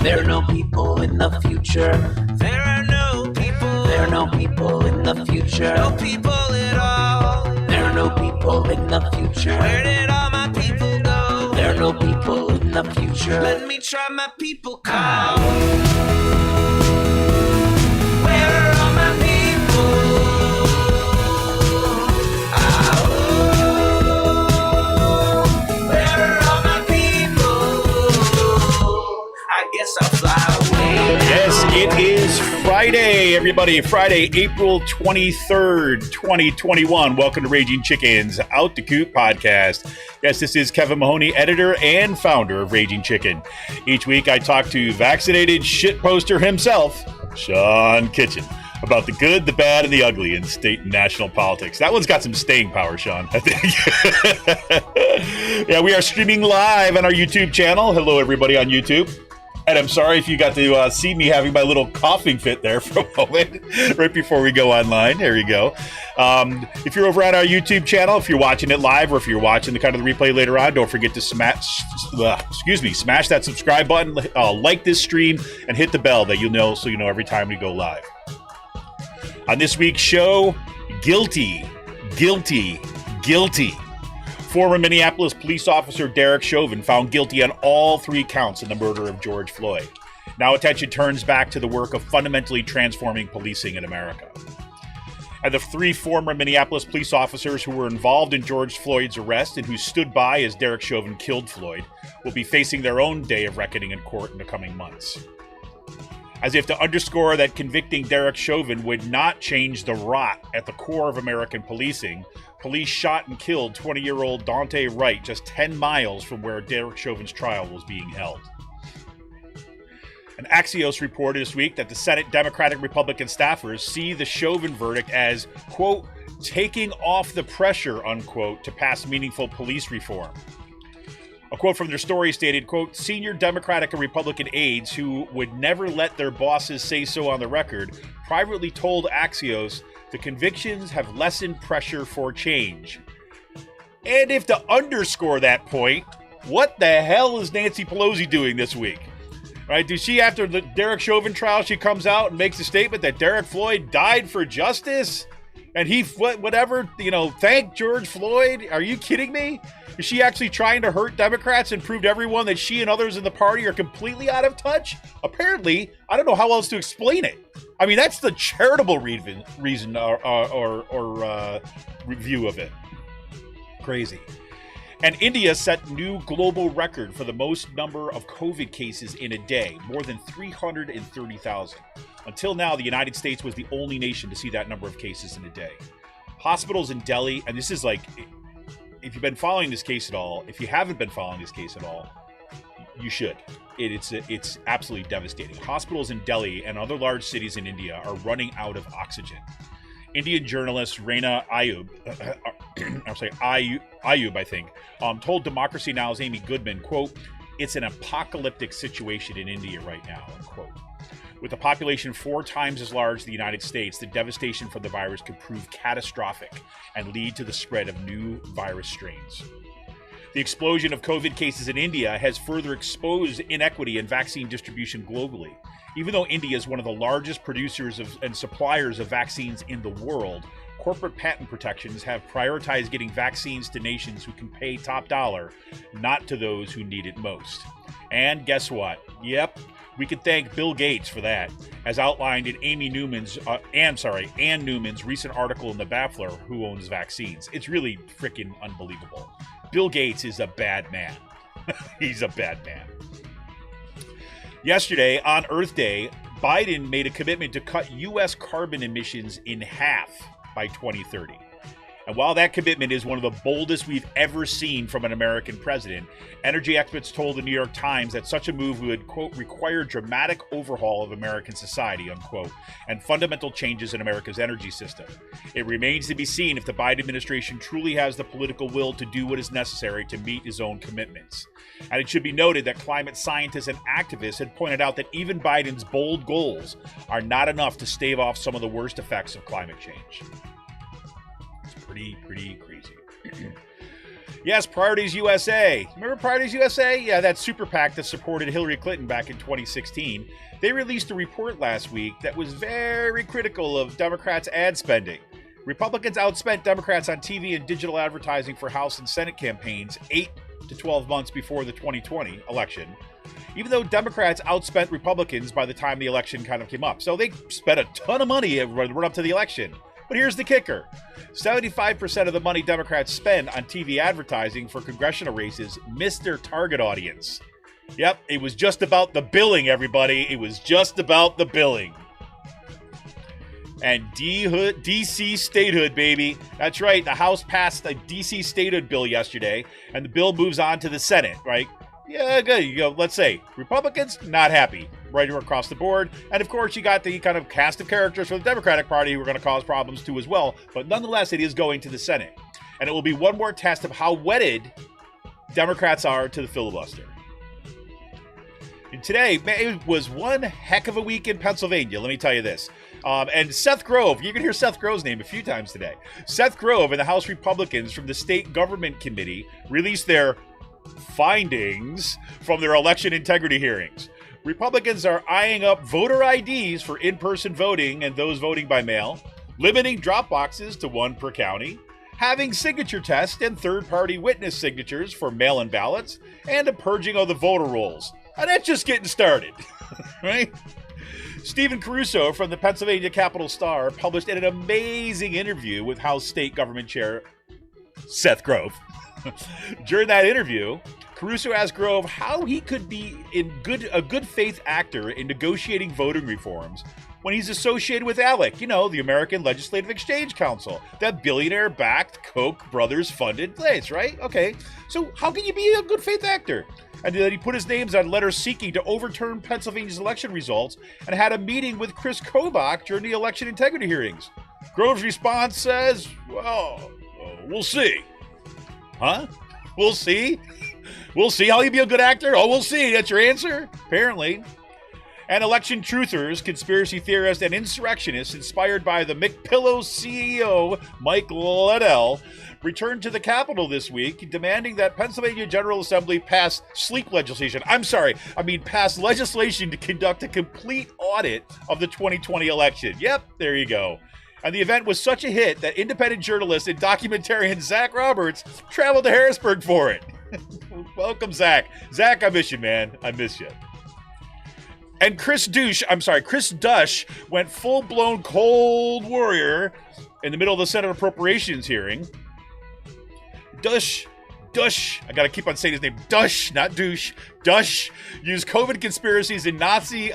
There are no people in the future. There are no people. There are no people in the future. No people at all. There are no people in the future. Where did all my people go? There are no people in the future. Let me try my people call. Where are all my people? Where are all my people? I guess I'll fly away. Yes, it is Friday, everybody. Friday, April 23rd, 2021. Welcome to Raging Chicken's Out the Coop podcast. Yes, this is Kevin Mahoney, editor and founder of Raging Chicken. Each week, I talk to vaccinated shit poster himself, Sean Kitchen, about the good, the bad, and the ugly in state and national politics. That one's got some staying power, Sean, I think. Yeah, we are streaming live on our YouTube channel. Hello, everybody on YouTube. And I'm sorry if you got to see me having my little coughing fit there for a moment right before we go online. There you go. If you're over on our YouTube channel, if you're watching it live or if you're watching the kind of the replay later on, don't forget to smash that subscribe button, like this stream, and hit the bell that you'll know so you know every time we go live. On this week's show, guilty. Former Minneapolis police officer Derek Chauvin found guilty on all 3 counts in the murder of George Floyd. Now attention turns back to the work of fundamentally transforming policing in America. And the 3 former Minneapolis police officers who were involved in George Floyd's arrest and who stood by as Derek Chauvin killed Floyd will be facing their own day of reckoning in court in the coming months. As if to underscore that convicting Derek Chauvin would not change the rot at the core of American policing, police shot and killed 20-year-old Daunte Wright just 10 miles from where Derek Chauvin's trial was being held. An Axios reported this week that the Senate Democratic-Republican staffers see the Chauvin verdict as, quote, taking off the pressure, unquote, to pass meaningful police reform. A quote from their story stated, quote, senior Democratic and Republican aides who would never let their bosses say so on the record privately told Axios the convictions have lessened pressure for change. And if to underscore that point, what the hell is Nancy Pelosi doing this week? Right? Does she, after the Derek Chauvin trial, she comes out and makes a statement that Derek Floyd died for justice? And he, whatever, thank George Floyd? Are you kidding me? Is she actually trying to hurt Democrats and prove to everyone that she and others in the party are completely out of touch? Apparently, I don't know how else to explain it. I mean, that's the charitable reason or review of it. Crazy. And India set new global record for the most number of COVID cases in a day, more than 330,000. Until now, the United States was the only nation to see that number of cases in a day. Hospitals in Delhi, and this is like, if you've been following this case at all, if you haven't been following this case at all, you should. It's absolutely devastating. Hospitals in Delhi and other large cities in India are running out of oxygen. Indian journalist Raina Ayub, I think, told Democracy Now!'s Amy Goodman, quote, it's an apocalyptic situation in India right now, unquote. With a population 4 times as large as the United States, the devastation from the virus could prove catastrophic and lead to the spread of new virus strains. The explosion of COVID cases in India has further exposed inequity in vaccine distribution globally. Even though India is one of the largest producers and suppliers of vaccines in the world, corporate patent protections have prioritized getting vaccines to nations who can pay top dollar, not to those who need it most. And guess what? Yep, we could thank Bill Gates for that, as outlined in Ann Newman's recent article in The Baffler, Who Owns Vaccines. It's really freaking unbelievable. Bill Gates is a bad man. He's a bad man. Yesterday, on Earth Day, Biden made a commitment to cut U.S. carbon emissions in half by 2030. And while that commitment is one of the boldest we've ever seen from an American president, energy experts told the New York Times that such a move would, quote, require dramatic overhaul of American society, unquote, and fundamental changes in America's energy system. It remains to be seen if the Biden administration truly has the political will to do what is necessary to meet his own commitments. And it should be noted that climate scientists and activists had pointed out that even Biden's bold goals are not enough to stave off some of the worst effects of climate change. Pretty crazy. Yes, Priorities USA. Remember Priorities USA? Yeah, that super PAC that supported Hillary Clinton back in 2016. They released a report last week that was very critical of Democrats' ad spending. Republicans outspent Democrats on TV and digital advertising for House and Senate campaigns 8 to 12 months before the 2020 election, even though Democrats outspent Republicans by the time the election kind of came up. So they spent a ton of money right up to the election. But here's the kicker. 75% of the money Democrats spend on TV advertising for congressional races missed their target audience. Yep, it was just about the billing, everybody. It was just about the billing. And DC Statehood, baby. That's right. The House passed a DC Statehood bill yesterday, and the bill moves on to the Senate, right? Yeah, good. You go, let's say, Republicans, not happy, right across the board. And of course, you got the kind of cast of characters for the Democratic Party who are going to cause problems too as well. But nonetheless, it is going to the Senate. And it will be one more test of how wedded Democrats are to the filibuster. And today, man, it was one heck of a week in Pennsylvania, let me tell you this. And Seth Grove, you can hear Seth Grove's name a few times today. Seth Grove and the House Republicans from the State Government Committee released their findings from their election integrity hearings. Republicans are eyeing up voter IDs for in-person voting and those voting by mail, limiting drop boxes to 1 per county, having signature tests and third-party witness signatures for mail-in ballots, and a purging of the voter rolls. And that's just getting started, right? Stephen Caruso from the Pennsylvania Capital Star published an amazing interview with House State Government Chair Seth Grove. During that interview, Caruso asked Grove how he could be a good faith actor in negotiating voting reforms when he's associated with ALEC, the American Legislative Exchange Council, that billionaire-backed Koch brothers-funded place, right? Okay, so how can you be a good faith actor? And then he put his names on letters seeking to overturn Pennsylvania's election results and had a meeting with Chris Kobach during the election integrity hearings. Grove's response says, well, we'll see. Huh? We'll see? We'll see how you be a good actor? Oh, we'll see. That's your answer? Apparently. And election truthers, conspiracy theorists, and insurrectionists inspired by the McPillow CEO, Mike Liddell, returned to the Capitol this week, demanding that Pennsylvania General Assembly pass pass legislation to conduct a complete audit of the 2020 election. Yep, there you go. And the event was such a hit that independent journalist and documentarian Zach Roberts traveled to Harrisburg for it. Welcome, Zach. Zach, I miss you, man. I miss you. And Chris Dush went full-blown cold warrior in the middle of the Senate Appropriations hearing. Dush, I gotta keep on saying his name, Dush, not douche. Dush used COVID conspiracies and Nazi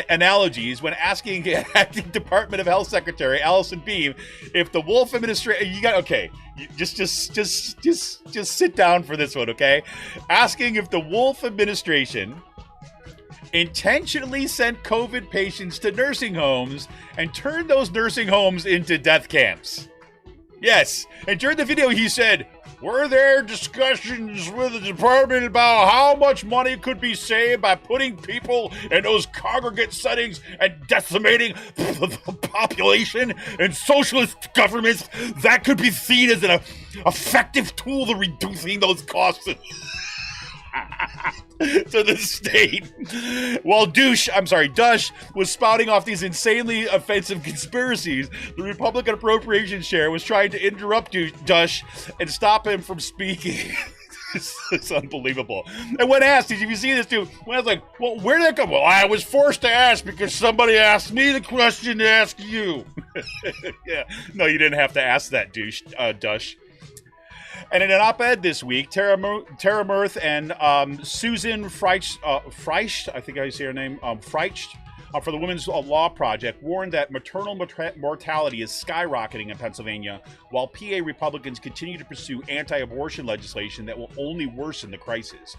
analogies when asking acting Department of Health Secretary Allison Beam if the Wolf administration, just sit down for this one, okay? Asking if the Wolf administration intentionally sent COVID patients to nursing homes and turned those nursing homes into death camps. Yes, and during the video he said, were there discussions with the department about how much money could be saved by putting people in those congregate settings and decimating the population and socialist governments that could be seen as an effective tool to reducing those costs to the state? While Dush was spouting off these insanely offensive conspiracies, the Republican Appropriations Chair was trying to interrupt Dush and stop him from speaking. It's unbelievable. And when asked, did you see this dude? When I was like, well, where did that come? Well, I was forced to ask because somebody asked me the question to ask you. Yeah, no, you didn't have to ask that, Dush. And in an op-ed this week, Tara Mirth and Susan Freicht, I think I say her name, Freicht, for the Women's Law Project, warned that maternal mortality is skyrocketing in Pennsylvania, while PA Republicans continue to pursue anti-abortion legislation that will only worsen the crisis.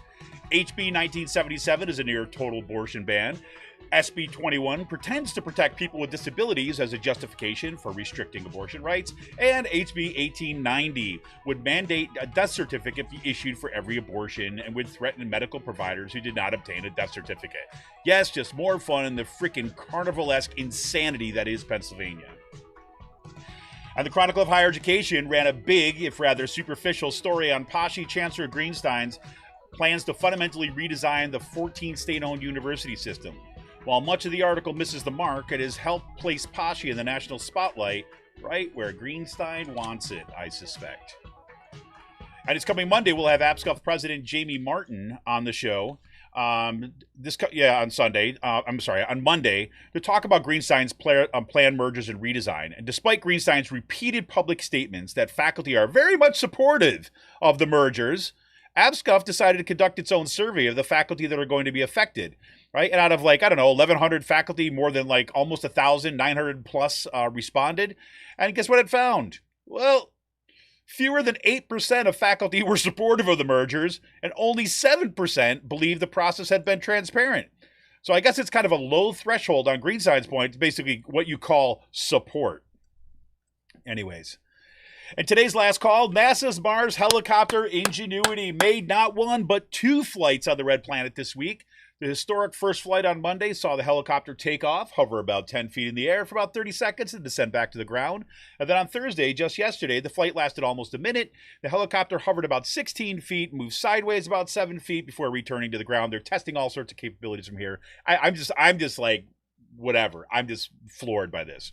HB 1977 is a near-total abortion ban. SB 21 pretends to protect people with disabilities as a justification for restricting abortion rights, and HB 1890 would mandate a death certificate be issued for every abortion and would threaten medical providers who did not obtain a death certificate. Yes, just more fun in the freaking carnival-esque insanity that is Pennsylvania. And the Chronicle of Higher Education ran a big, if rather superficial, story on PASSHE Chancellor Greenstein's plans to fundamentally redesign the 14 state-owned university system. While much of the article misses the mark, it has helped place PASSHE in the national spotlight, right where Greenstein wants it, I suspect. And it's coming Monday, we'll have APSCUF President Jamie Martin on the show. On Monday, to talk about Greenstein's planned mergers and redesign. And despite Greenstein's repeated public statements that faculty are very much supportive of the mergers, APSCUF decided to conduct its own survey of the faculty that are going to be affected, right? And out of 1,100 faculty, more than almost 1,900 plus responded. And guess what it found? Well, fewer than 8% of faculty were supportive of the mergers, and only 7% believed the process had been transparent. So I guess it's kind of a low threshold on Greenstein's point, basically what you call support. Anyways. In today's last call, NASA's Mars helicopter Ingenuity made not one, but two flights on the Red Planet this week. The historic first flight on Monday saw the helicopter take off, hover about 10 feet in the air for about 30 seconds, and descend back to the ground. And then on Thursday, just yesterday, the flight lasted almost a minute. The helicopter hovered about 16 feet, moved sideways about 7 feet before returning to the ground. They're testing all sorts of capabilities from here. I'm just like, whatever. I'm just floored by this.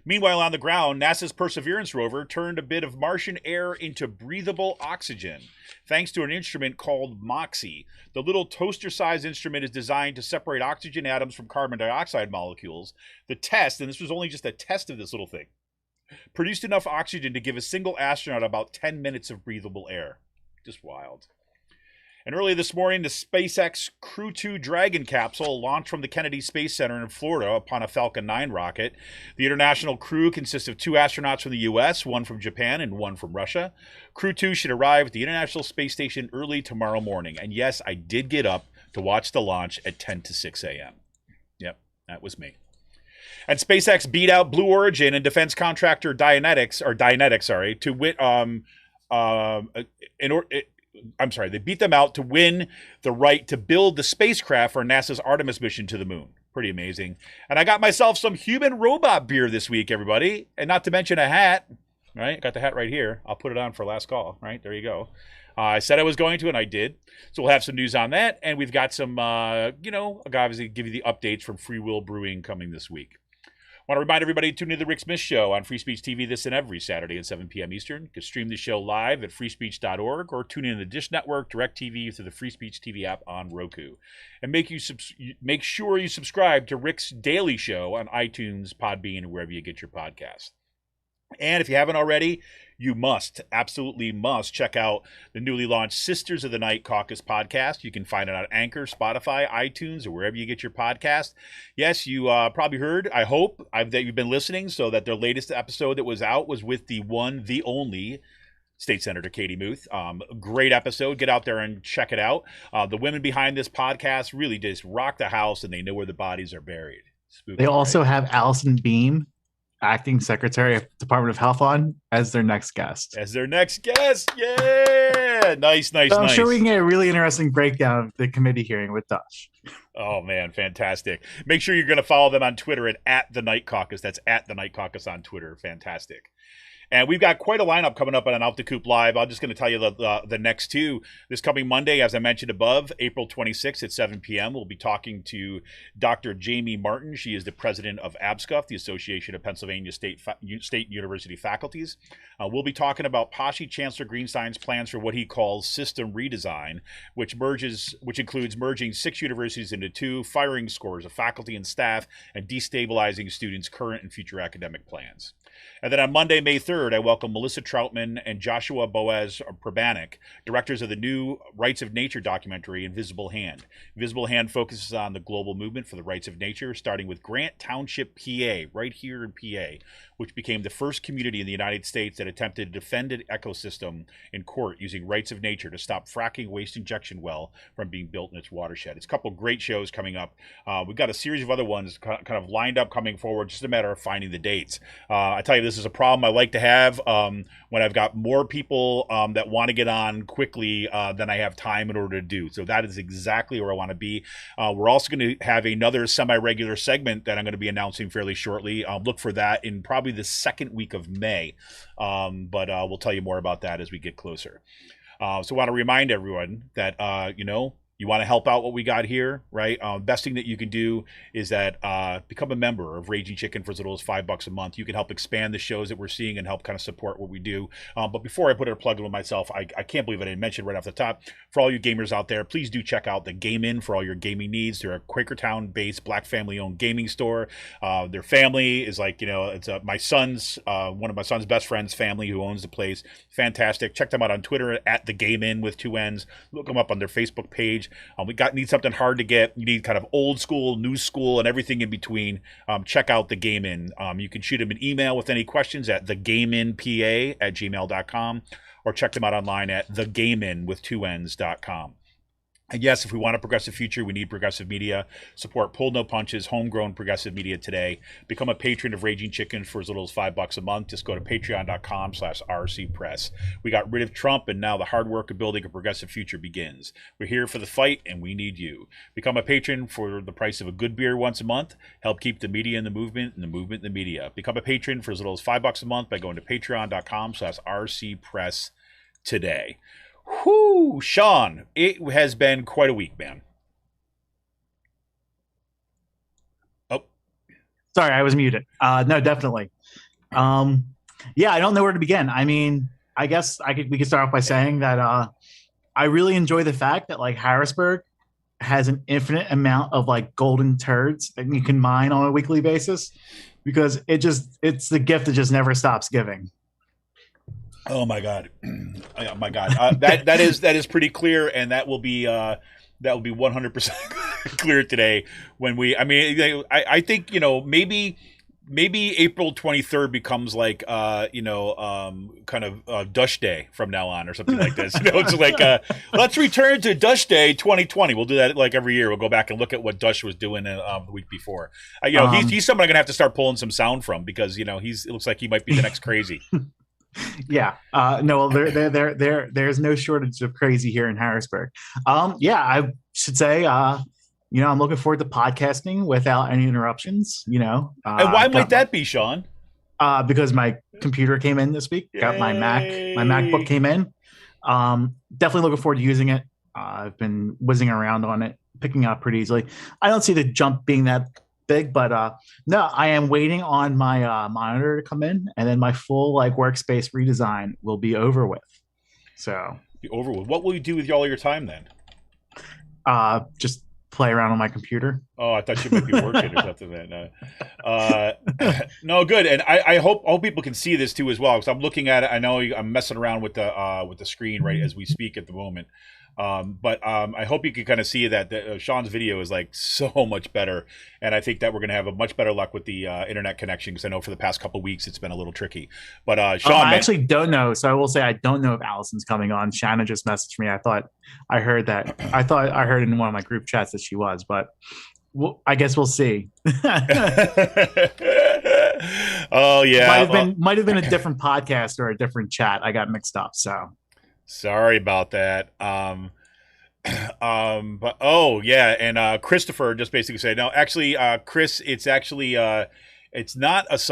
Meanwhile, on the ground, NASA's Perseverance rover turned a bit of Martian air into breathable oxygen, thanks to an instrument called MOXIE. The little toaster-sized instrument is designed to separate oxygen atoms from carbon dioxide molecules. The test, and this was only just a test of this little thing, produced enough oxygen to give a single astronaut about 10 minutes of breathable air. Just wild. And early this morning, the SpaceX Crew 2 Dragon capsule launched from the Kennedy Space Center in Florida upon a Falcon 9 rocket. The international crew consists of 2 astronauts from the U.S., 1 from Japan, and 1 from Russia. Crew 2 should arrive at the International Space Station early tomorrow morning. And yes, I did get up to watch the launch at 10 to 6 a.m. Yep, that was me. And SpaceX beat out Blue Origin and defense contractor Dynetics, to win. They beat them out to win the right to build the spacecraft for NASA's Artemis mission to the moon. Pretty amazing. And I got myself some human robot beer this week, everybody. And not to mention a hat, right? Got the hat right here. I'll put it on for last call, right? There you go. I said I was going to, and I did. So we'll have some news on that. And we've got some, I'll obviously give you the updates from Free Will Brewing coming this week. I want to remind everybody to tune in to the Rick Smith Show on Free Speech TV this and every Saturday at 7 p.m. Eastern. You can stream the show live at freespeech.org or tune in to the Dish Network, DirecTV through the Free Speech TV app on Roku. And make sure you subscribe to Rick's Daily Show on iTunes, Podbean, and wherever you get your podcasts. And if you haven't already, you absolutely must check out the newly launched Sisters of the Night Caucus podcast. You can find it on Anchor, Spotify, iTunes, or wherever you get your podcast. Yes, you probably heard, I hope, that you've been listening, so that their latest episode that was out was with the only State Senator Katie Muth. Great episode. Get out there and check it out. The women behind this podcast really just rock the house, and they know where the bodies are buried. Spooky, they also right? have Allison Beam, acting secretary of Department of Health, on as their next guest. Yeah. Nice. So I'm sure we can get a really interesting breakdown of the committee hearing with Dush. Oh, man, fantastic. Make sure you're going to follow them on Twitter at the Night Caucus. That's at the Night Caucus on Twitter. Fantastic. And we've got quite a lineup coming up on Out the Coop Live. I'm just going to tell you the next two. This coming Monday, as I mentioned above, April 26th at 7 p.m., we'll be talking to Dr. Jamie Martin. She is the president of APSCUF, the Association of Pennsylvania State University Faculties. We'll be talking about PASSHE Chancellor Greenstein's plans for what he calls system redesign, which includes merging 6 universities into 2, firing scores of faculty and staff, and destabilizing students' current and future academic plans. And then on Monday, May 3rd, I welcome Melissa Troutman and Joshua Boaz Prabanik, directors of the new Rights of Nature documentary, Invisible Hand. Invisible Hand focuses on the global movement for the rights of nature, starting with Grant Township, PA, right here in PA, which became the first community in the United States that attempted to defend an ecosystem in court using rights of nature to stop fracking waste injection well from being built in its watershed. It's a couple of great shows coming up. We've got a series of other ones kind of lined up coming forward, just a matter of finding the dates. I tell you, this is a problem I like to have. have, when I've got more people that want to get on quickly than I have time in order to do. So that is exactly where I want to be. We're also going to have another semi-regular segment that I'm going to be announcing fairly shortly. Look for that in probably the second week of May. But we'll tell you more about that as we get closer. So I want to remind everyone that, you want to help out what we got here, right? Best thing that you can do is that become a member of Raging Chicken for as little as $5 a month. You can help expand the shows that we're seeing and help kind of support what we do. But before I put a plug in with myself, I can't believe I didn't mention right off the top. For all you gamers out there, please do check out the Game In for all your gaming needs. They're a Quakertown-based Black family-owned gaming store. Their family is like, it's my son's, one of my son's best friends' family who owns the place. Fantastic. Check them out on Twitter at the Game In with 2 N's. Look them up on their Facebook page. We need something hard to get. You need kind of old school, new school, and everything in between. Check out the Game In. You can shoot them an email with any questions at thegameinpa@gmail.com, or check them out online at thegameinwith2ns.com. And yes, if we want a progressive future, we need progressive media. Support Pull No Punches, homegrown progressive media today. Become a patron of Raging Chicken for as little as $5 a month. Just go to patreon.com/rcpress. We got rid of Trump, and now the hard work of building a progressive future begins. We're here for the fight, and we need you. Become a patron for the price of a good beer once a month. Help keep the media in the movement, and the movement in the media. Become a patron for as little as $5 a month by going to patreon.com/rcpress today. Whoo, Sean, it has been quite a week, man. Oh, sorry, I was muted. No, definitely. I don't know where to begin. I mean, I guess we could start off by saying that I really enjoy the fact that like Harrisburg has an infinite amount of like golden turds that you can mine on a weekly basis, because it's the gift that just never stops giving. Oh my God! Oh my God! That is pretty clear, and that will be 100% clear today when we. I mean, I think maybe April 23rd becomes like kind of Dush Day from now on or something like this. It's like let's return to Dush Day 2020. We'll do that like every year. We'll go back and look at what Dush was doing the week before. He's someone I'm gonna have to start pulling some sound from, because it looks like he might be the next crazy. Yeah. No, there's no shortage of crazy here in Harrisburg. I should say, I'm looking forward to podcasting without any interruptions, and why might that be, Sean? Because my computer came in this week. Got my MacBook came in. Definitely looking forward to using it. I've been whizzing around on it, picking up pretty easily. I don't see the jump being that big, but no, I am waiting on my monitor to come in, and then my full like workspace redesign will be over with. So what will you do with all your time then? Just play around on my computer. Oh, I thought you might be working or something then. No, good. And I hope people can see this too as well, because I'm looking at it. I know I'm messing around with the screen right as we speak at the moment. But I hope you can kind of see that Sean's video is like so much better, and I think that we're going to have a much better luck with the internet connection, because I know for the past couple of weeks it's been a little tricky. But Sean, I actually don't know, so I will say I don't know if Allison's coming on. Shanna just messaged me. I thought I heard in one of my group chats that she was, but I guess we'll see. Oh yeah, might have been a different podcast or a different chat. I got mixed up, so. Sorry about that. But oh yeah, and Christopher just basically said, no, actually, Chris, it's actually it's not it's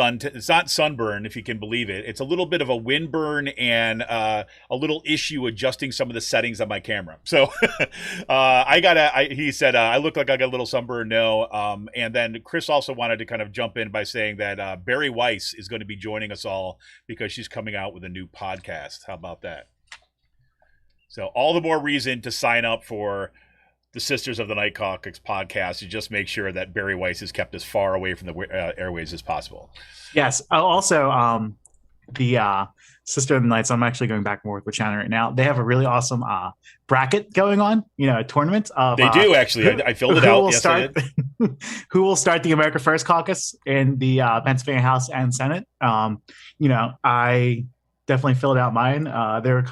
not sunburn, if you can believe it. It's a little bit of a windburn and a little issue adjusting some of the settings on my camera. So he said, I look like I got a little sunburn. No. And then Chris also wanted to kind of jump in by saying that Barry Weiss is going to be joining us all because she's coming out with a new podcast. How about that? So all the more reason to sign up for the Sisters of the Night Caucus podcast to just make sure that Barry Weiss is kept as far away from the airways as possible. Yes. Also, the Sister of the Nights, I'm actually going back more with Shannon right now. They have a really awesome bracket going on, a tournament. They do, actually. I filled it out. Yes, I did. Who will start the America First Caucus in the Pennsylvania House and Senate. I definitely filled out mine. There were a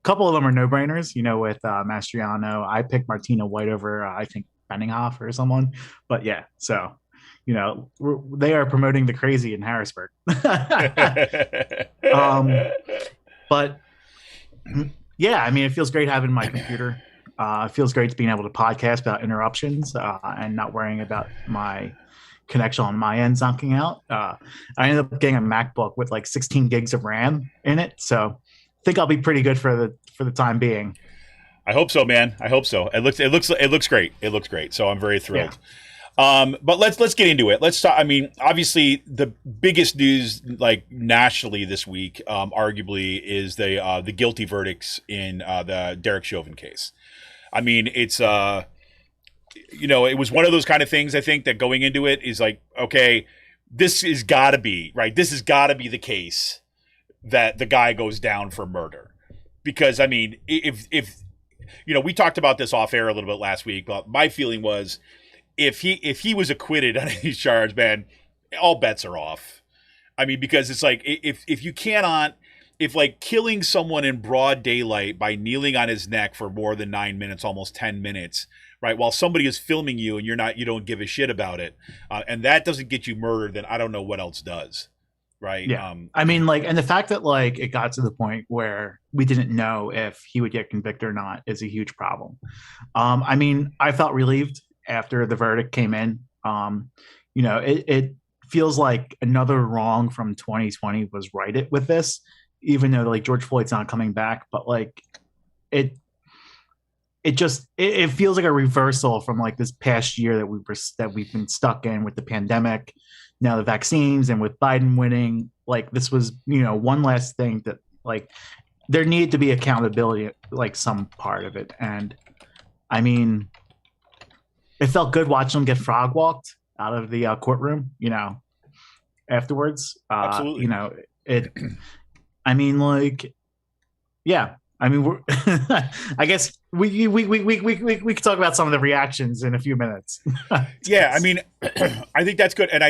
couple of them are no-brainers, with Mastriano. I picked Martina White over, I think, Benninghoff or someone. But yeah, so they are promoting the crazy in Harrisburg. But yeah, I mean, it feels great having my computer. It feels great to being able to podcast without interruptions and not worrying about my connection on my end zonking out. I ended up getting a MacBook with like 16 gigs of RAM in it, so I think I'll be pretty good for the time being. I hope so, man. I hope so. It looks great. It looks great. So I'm very thrilled. Yeah. But let's get into it. Let's talk. I mean, obviously, the biggest news, like nationally this week, arguably, is the guilty verdicts in the Derek Chauvin case. I mean, it's it was one of those kind of things. I think that going into it is like, okay, this has got to be right. This has got to be the case that the guy goes down for murder, because I mean, if we talked about this off air a little bit last week. But my feeling was, if he was acquitted on these charges, man, all bets are off. I mean, because it's like, if you cannot, if like killing someone in broad daylight by kneeling on his neck for more than 9 minutes, almost 10 minutes, right, while somebody is filming you and you don't give a shit about it, and that doesn't get you murdered, then I don't know what else does. Right. Yeah. I mean, like, and the fact that like it got to the point where we didn't know if he would get convicted or not is a huge problem. I mean, I felt relieved after the verdict came in. It feels like another wrong from 2020 was righted with this, even though like George Floyd's not coming back. But like it feels like a reversal from like this past year that we've been stuck in with the pandemic, now the vaccines, and with Biden winning. Like this was, one last thing that like there needed to be accountability, like some part of it. And I mean, it felt good watching him get frog walked out of the courtroom, afterwards. Absolutely. I mean, like, yeah. I mean, we're I guess we could talk about some of the reactions in a few minutes. Yeah, I mean, I think that's good, and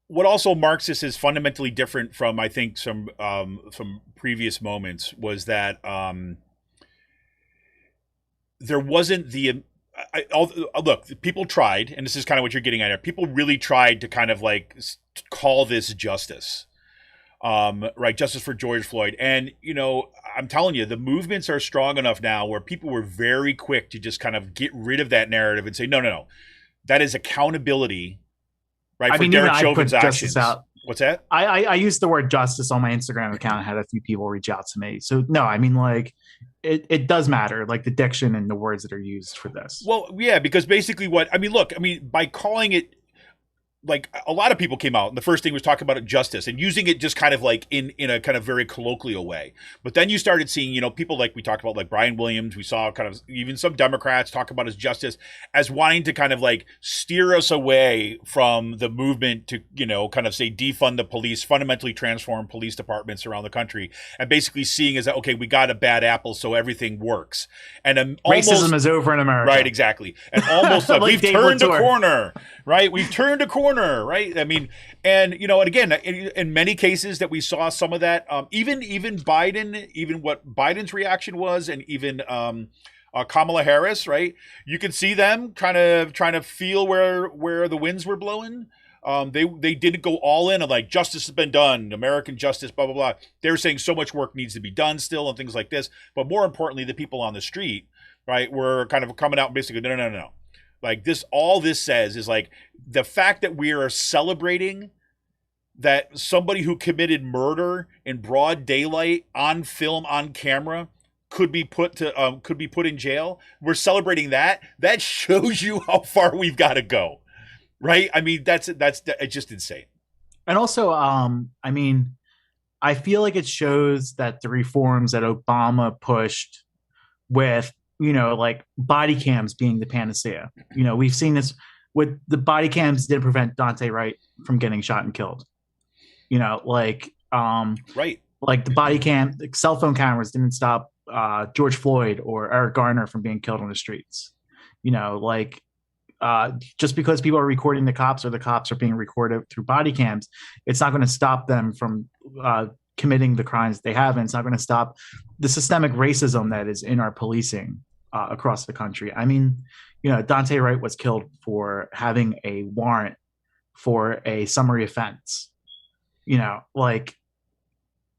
what also marks this as fundamentally different from I think some previous moments was that there wasn't the. Look, people tried, and this is kind of what you're getting at here. People really tried to kind of like call this justice. Right, justice for George Floyd. And, I'm telling you, the movements are strong enough now where people were very quick to just kind of get rid of that narrative and say, no. That is accountability, right, for Derek Chauvin's actions. What's that? I used the word justice on my Instagram account. I had a few people reach out to me. So, no, I mean, like, it does matter, like the diction and the words that are used for this. Well, yeah, because basically by calling it, like a lot of people came out and the first thing was talking about justice and using it just kind of like in a kind of very colloquial way. But then you started seeing, people like we talked about, like Brian Williams, we saw kind of even some Democrats talk about his justice as wanting to kind of like steer us away from the movement to, kind of say defund the police, fundamentally transform police departments around the country, and basically seeing as that, okay, we got a bad apple, so everything works. And racism is over in America. Right, exactly. And almost like we've turned a corner, right? We've turned a corner. Right. I mean, and and again, in many cases that we saw some of that, even Biden, even what Biden's reaction was, and even Kamala Harris, right? You could see them kind of trying to feel where the winds were blowing. They didn't go all in and like justice has been done, American justice, blah blah blah. They were saying so much work needs to be done still and things like this. But more importantly, the people on the street, right, were kind of coming out and basically no. Like this, all this says is like the fact that we are celebrating that somebody who committed murder in broad daylight on film, on camera, could be put in jail. We're celebrating that. That shows you how far we've got to go, right? I mean, that's just insane. And also, I mean, I feel like it shows that the reforms that Obama pushed with, like body cams being the panacea. We've seen this with the body cams didn't prevent Daunte Wright from getting shot and killed. Right. Like the body cam, the cell phone cameras didn't stop George Floyd or Eric Garner from being killed on the streets. Just because people are recording the cops or the cops are being recorded through body cams, it's not going to stop them from committing the crimes they have, and it's not going to stop the systemic racism that is in our policing across the country. I mean, Daunte Wright was killed for having a warrant for a summary offense. Like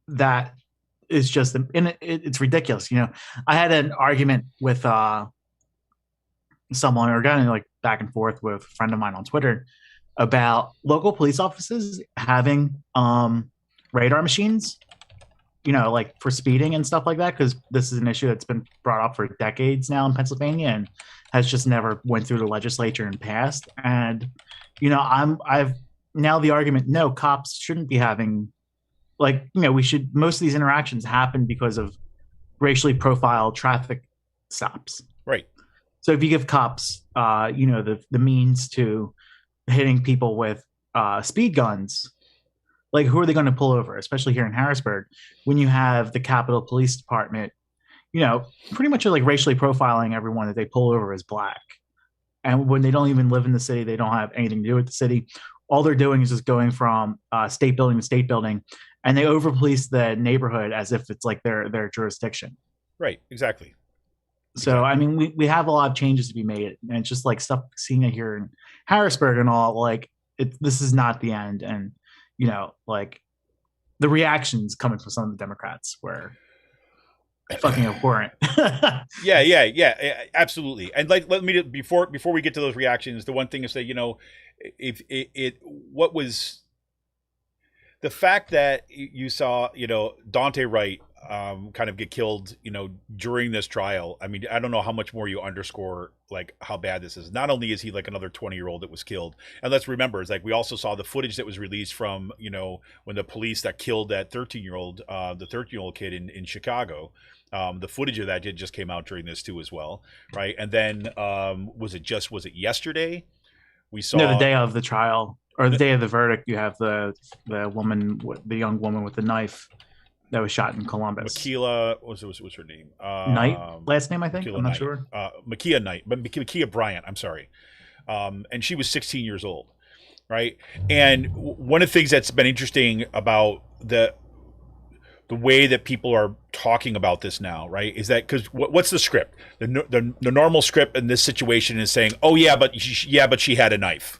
that is just, and it's ridiculous. I had an argument with someone, or got like back and forth with a friend of mine on Twitter about local police offices having radar machines, like for speeding and stuff like that, because this is an issue that's been brought up for decades now in Pennsylvania and has just never went through the legislature and passed. And I've now the argument, no, cops shouldn't be having, most of these interactions happen because of racially profiled traffic stops. Right. So if you give cops, the means to hitting people with speed guns, like who are they going to pull over? Especially here in Harrisburg, when you have the Capitol Police Department, pretty much like racially profiling everyone that they pull over as black. And when they don't even live in the city, they don't have anything to do with the city. All they're doing is just going from state building to state building, and they over police the neighborhood as if it's like their jurisdiction. Right. Exactly. So, I mean, we have a lot of changes to be made, and it's just like stuff seeing it here in Harrisburg and all, like this is not the end. And, like the reactions coming from some of the Democrats were fucking abhorrent. Yeah, absolutely. And like, let me, before we get to those reactions, the one thing is that, what was the fact that you saw, Daunte Wright kind of get killed, during this trial. I mean, I don't know how much more you underscore like how bad this is. Not only is he like another 20-year-old that was killed, and let's remember, it's like we also saw the footage that was released from, when the police that killed that 13-year-old, the 13-year-old kid in Chicago. The footage of that just came out during this too as well, right? And then was it yesterday? We saw the day of the trial, or the day of the verdict. You have the young woman with the knife that was shot in Columbus. Makila, what's her name? Knight, last name, I think. I'm not sure. Makia Knight, but Makia Bryant. I'm sorry. And she was 16 years old, right? And one of the things that's been interesting about the way that people are talking about this now, right, is that because what's the script? The normal script in this situation is saying, "Oh yeah, but she had a knife."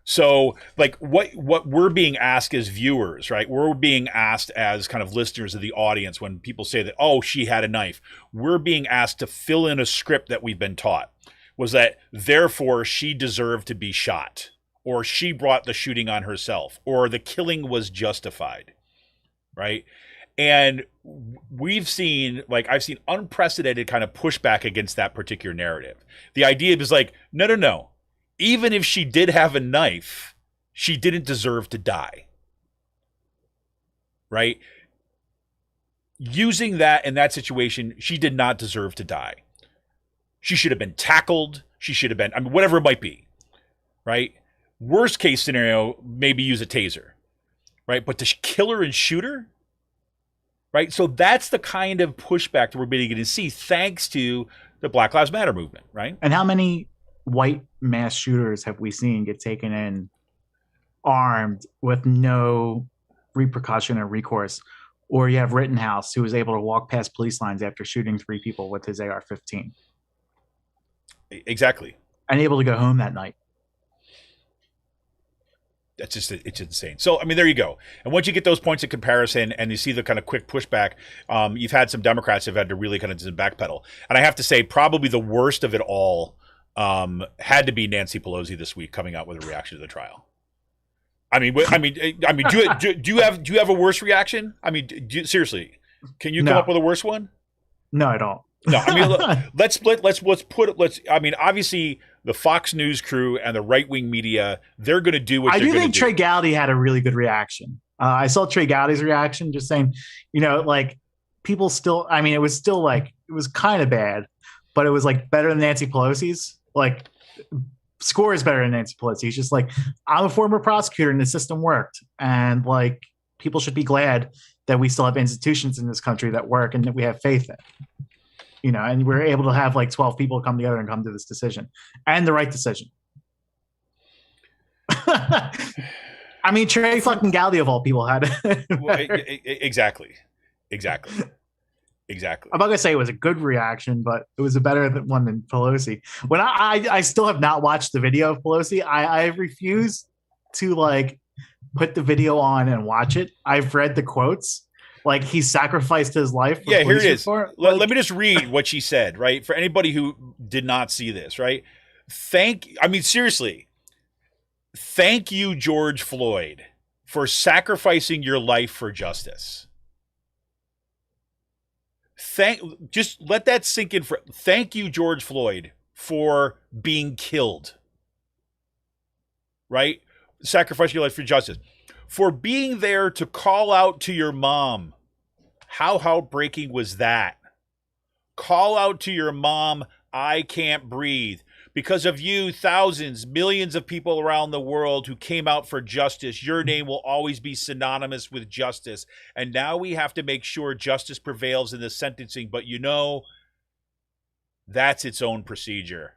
So, like, what we're being asked as viewers, right? We're being asked as kind of listeners of the audience when people say that, "Oh, she had a knife." We're being asked to fill in a script that we've been taught. Was that therefore she deserved to be shot, or she brought the shooting on herself, or the killing was justified, right? And I've seen unprecedented kind of pushback against that particular narrative. The idea is like, no. Even if she did have a knife, she didn't deserve to die. Right? Using that in that situation, she did not deserve to die. She should have been tackled. She should have been, whatever it might be. Right? Worst case scenario, maybe use a taser. Right? But to kill her and shoot her? Right? So that's the kind of pushback that we're beginning to see thanks to the Black Lives Matter movement, right? And how many white mass shooters have we seen get taken in armed with no repercussion or recourse? Or you have Rittenhouse, who was able to walk past police lines after shooting 3 people with his AR-15. Exactly. And able to go home that night. That's just, it's insane. So, there you go. And once you get those points of comparison and you see the kind of quick pushback, you've had some Democrats have had to really kind of backpedal. And I have to say, probably the worst of it all had to be Nancy Pelosi this week coming out with a reaction to the trial. Do you have a worse reaction? Seriously, can you come up with a worse one? No, I don't. No, obviously the Fox News crew and the right-wing media, they're going to do what they're going to do. I do think Trey Gowdy had a really good reaction. I saw Trey Gowdy's reaction, just saying, like people still, it was still like, it was kind of bad, but it was like better than Nancy Pelosi's. Like, score is better than Nancy Pelosi. He's just like, I'm a former prosecutor and the system worked. And like, people should be glad that we still have institutions in this country that work and that we have faith in. And we're able to have like 12 people come together and come to this decision, and the right decision. Trey fucking Gowdy of all people had it. Exactly. Exactly. I'm not gonna say it was a good reaction, but it was a better one than Pelosi. When I still have not watched the video of Pelosi. I refuse to like put the video on and watch it. I've read the quotes. Like he sacrificed his life for Yeah, here police it is. reform. Let me just read what she said, right? For anybody who did not see this, right? Seriously, thank you, George Floyd, for sacrificing your life for justice. Just let that sink in. Thank you, George Floyd, for being killed, right? Sacrificing your life for justice. For being there to call out to your mom. How heartbreaking was that? Call out to your mom, I can't breathe. Because of you, thousands, millions of people around the world who came out for justice, your name will always be synonymous with justice. And now we have to make sure justice prevails in the sentencing. But you know, that's its own procedure.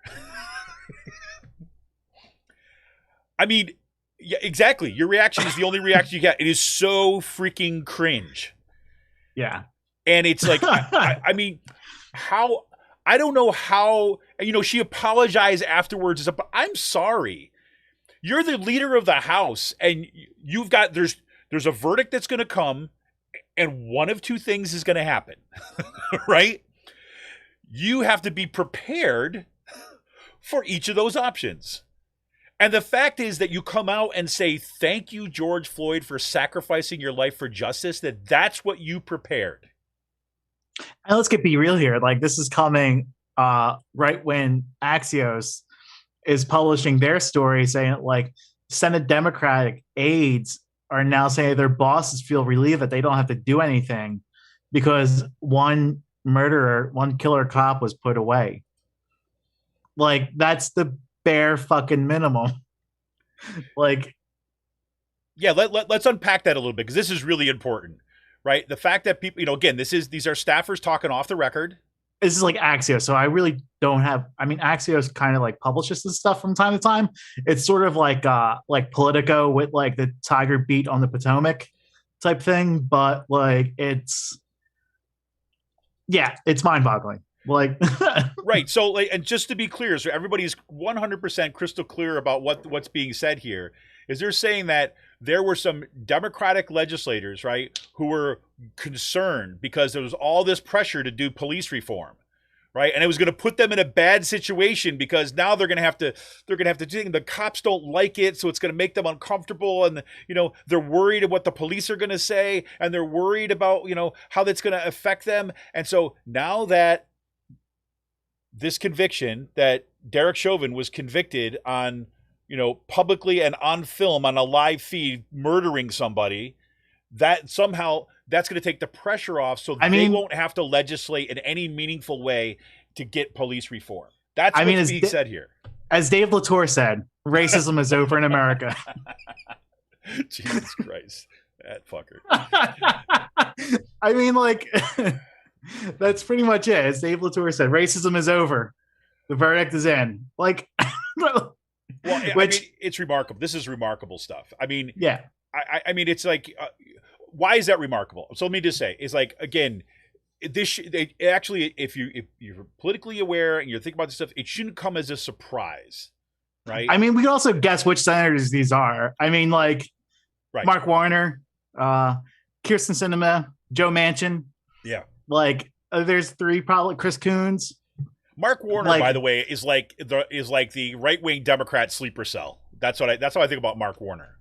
I mean, yeah, exactly. Your reaction is the only reaction you get. It is so freaking cringe. Yeah. And it's like, I mean, how, I don't know how, she apologized afterwards. I'm sorry. You're the leader of the House and you've got, there's a verdict that's going to come and one of two things is going to happen, right? You have to be prepared for each of those options. And the fact is that you come out and say, thank you, George Floyd, for sacrificing your life for justice, that's what you prepared. And let's be real here. Like this is coming right when Axios is publishing their story saying like Senate Democratic aides are now saying their bosses feel relieved that they don't have to do anything because one killer cop was put away. Like that's the bare fucking minimum. Like, yeah, let's unpack that a little bit because this is really important, right? The fact that people, again, these are staffers talking off the record. This is like Axios, so I really don't have. I mean, Axios kind of like publishes this stuff from time to time. It's sort of like Politico with like the Tiger Beat on the Potomac type thing, but like it's mind-boggling. Like right. So like, and just to be clear, so everybody's 100% crystal clear about what's being said here is they're saying that there were some Democratic legislators, right, who were concerned because there was all this pressure to do police reform, right? And it was going to put them in a bad situation because now they're going to have to do the cops don't like it, so it's going to make them uncomfortable, and they're worried of what the police are going to say, and they're worried about how that's going to affect them, and so now that this conviction that Derek Chauvin was convicted on, publicly and on film on a live feed murdering somebody, that somehow that's going to take the pressure off so they won't have to legislate in any meaningful way to get police reform. That's what's being said here. As Dave Latour said, racism is over in America. Jesus Christ. That fucker. I mean, like... That's pretty much it. As Dave Latour said, racism is over. The verdict is in. Like, it's remarkable. This is remarkable stuff. I mean, yeah. I mean, it's like, why is that remarkable? So let me just say, it's like, again, actually, if you're politically aware and you're thinking about this stuff, it shouldn't come as a surprise, right? I mean, we can also guess which senators these are. I mean, like, right. Mark Warner, Kirsten Sinema, Joe Manchin. Yeah. Like there's three probably. Chris Coons. Mark Warner, by the way, is like the right-wing Democrat sleeper cell. That's how I think about Mark Warner.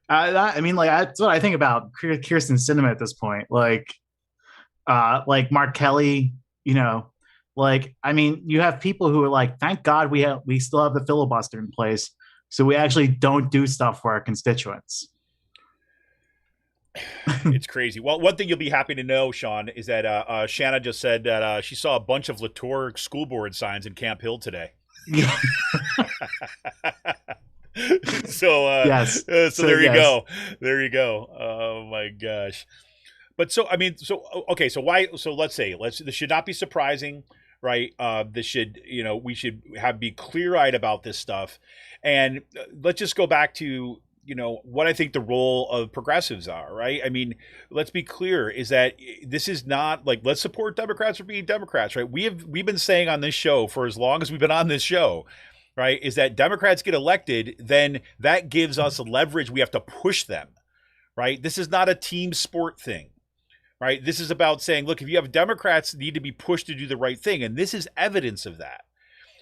I mean, like that's what I think about Kirsten Sinema at this point. Like Mark Kelly. Like I mean, you have people who are like, thank God we still have the filibuster in place, so we actually don't do stuff for our constituents. It's crazy. Well, one thing you'll be happy to know, Sean, is that Shanna just said that she saw a bunch of Latour school board signs in Camp Hill today. So yes. So there you go. There you go. Oh my gosh. But so I mean, okay. So why? So let's say this should not be surprising, right? This should we should be clear-eyed about this stuff, and let's just go back to what I think the role of progressives are, right? I mean, let's be clear, is that this is not like, let's support Democrats for being Democrats, right? We've been saying on this show for as long as we've been on this show, right, is that Democrats get elected, then that gives us leverage. We have to push them, right? This is not a team sport thing, right? This is about saying, look, if you have Democrats need to be pushed to do the right thing, and this is evidence of that.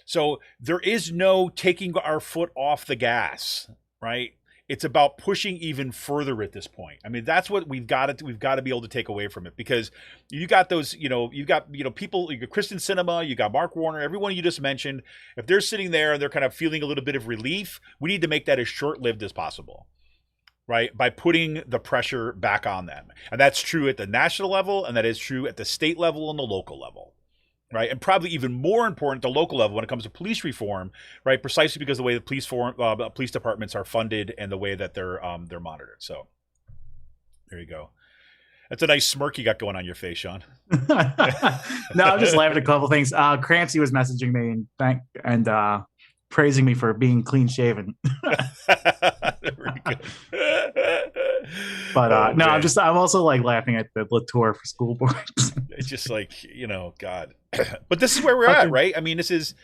So there is no taking our foot off the gas, right? It's about pushing even further at this point. I mean, that's what we've got to be able to take away from it, because you got those, you've got, people, you got Kristen Sinema, you got Mark Warner, everyone you just mentioned. If they're sitting there and they're kind of feeling a little bit of relief, we need to make that as short-lived as possible, right? By putting the pressure back on them. And that's true at the national level, and that is true at the state level and the local level. Right, and probably even more important at the local level when it comes to police reform, right? Precisely because of the way the police departments are funded and the way that they're monitored. So there you go. That's a nice smirk you got going on your face, Sean. No, I'm just laughing at a couple things. Crancy was messaging me and praising me for being clean shaven. Very good. But no, I'm also like laughing at the Latour for school boards. It's just like, God. But this is where we're at, right? I mean, this is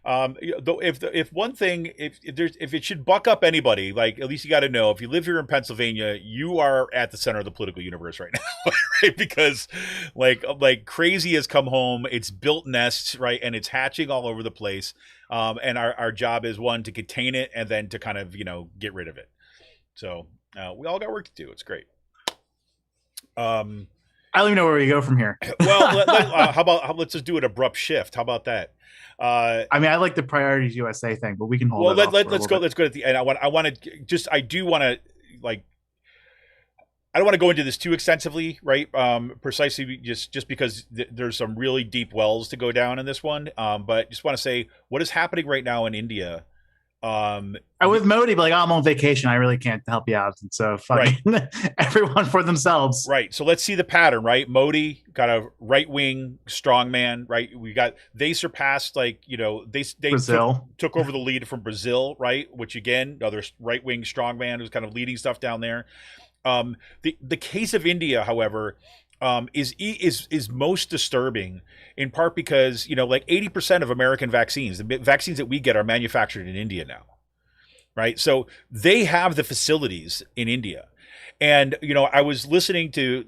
if one thing, if it should buck up anybody, like, at least you got to know, if you live here in Pennsylvania, you are at the center of the political universe right now, right? Because like crazy has come home, it's built nests, right, and it's hatching all over the place. And our job is, one, to contain it, and then to kind of get rid of it. So we all got work to do. It's great. I don't even know where we go from here. Well, how about let's just do an abrupt shift. How about that? I mean, I like the Priorities USA thing, but we can hold. Well, let's go at the end. I don't want to go into this too extensively, right? Precisely just because there's some really deep wells to go down in this one. But just want to say what is happening right now in India. With Modi, but I'm on vacation. I really can't help you out. And so everyone for themselves. Right. So let's see the pattern, right? Modi got a right-wing strongman, right? They surpassed, they Brazil took over the lead from Brazil, right? Which again, another right-wing strongman who's kind of leading stuff down there. The case of India, however, is most disturbing, in part because 80% of American vaccines, the vaccines that we get, are manufactured in India now, right? So they have the facilities in India, and I was listening to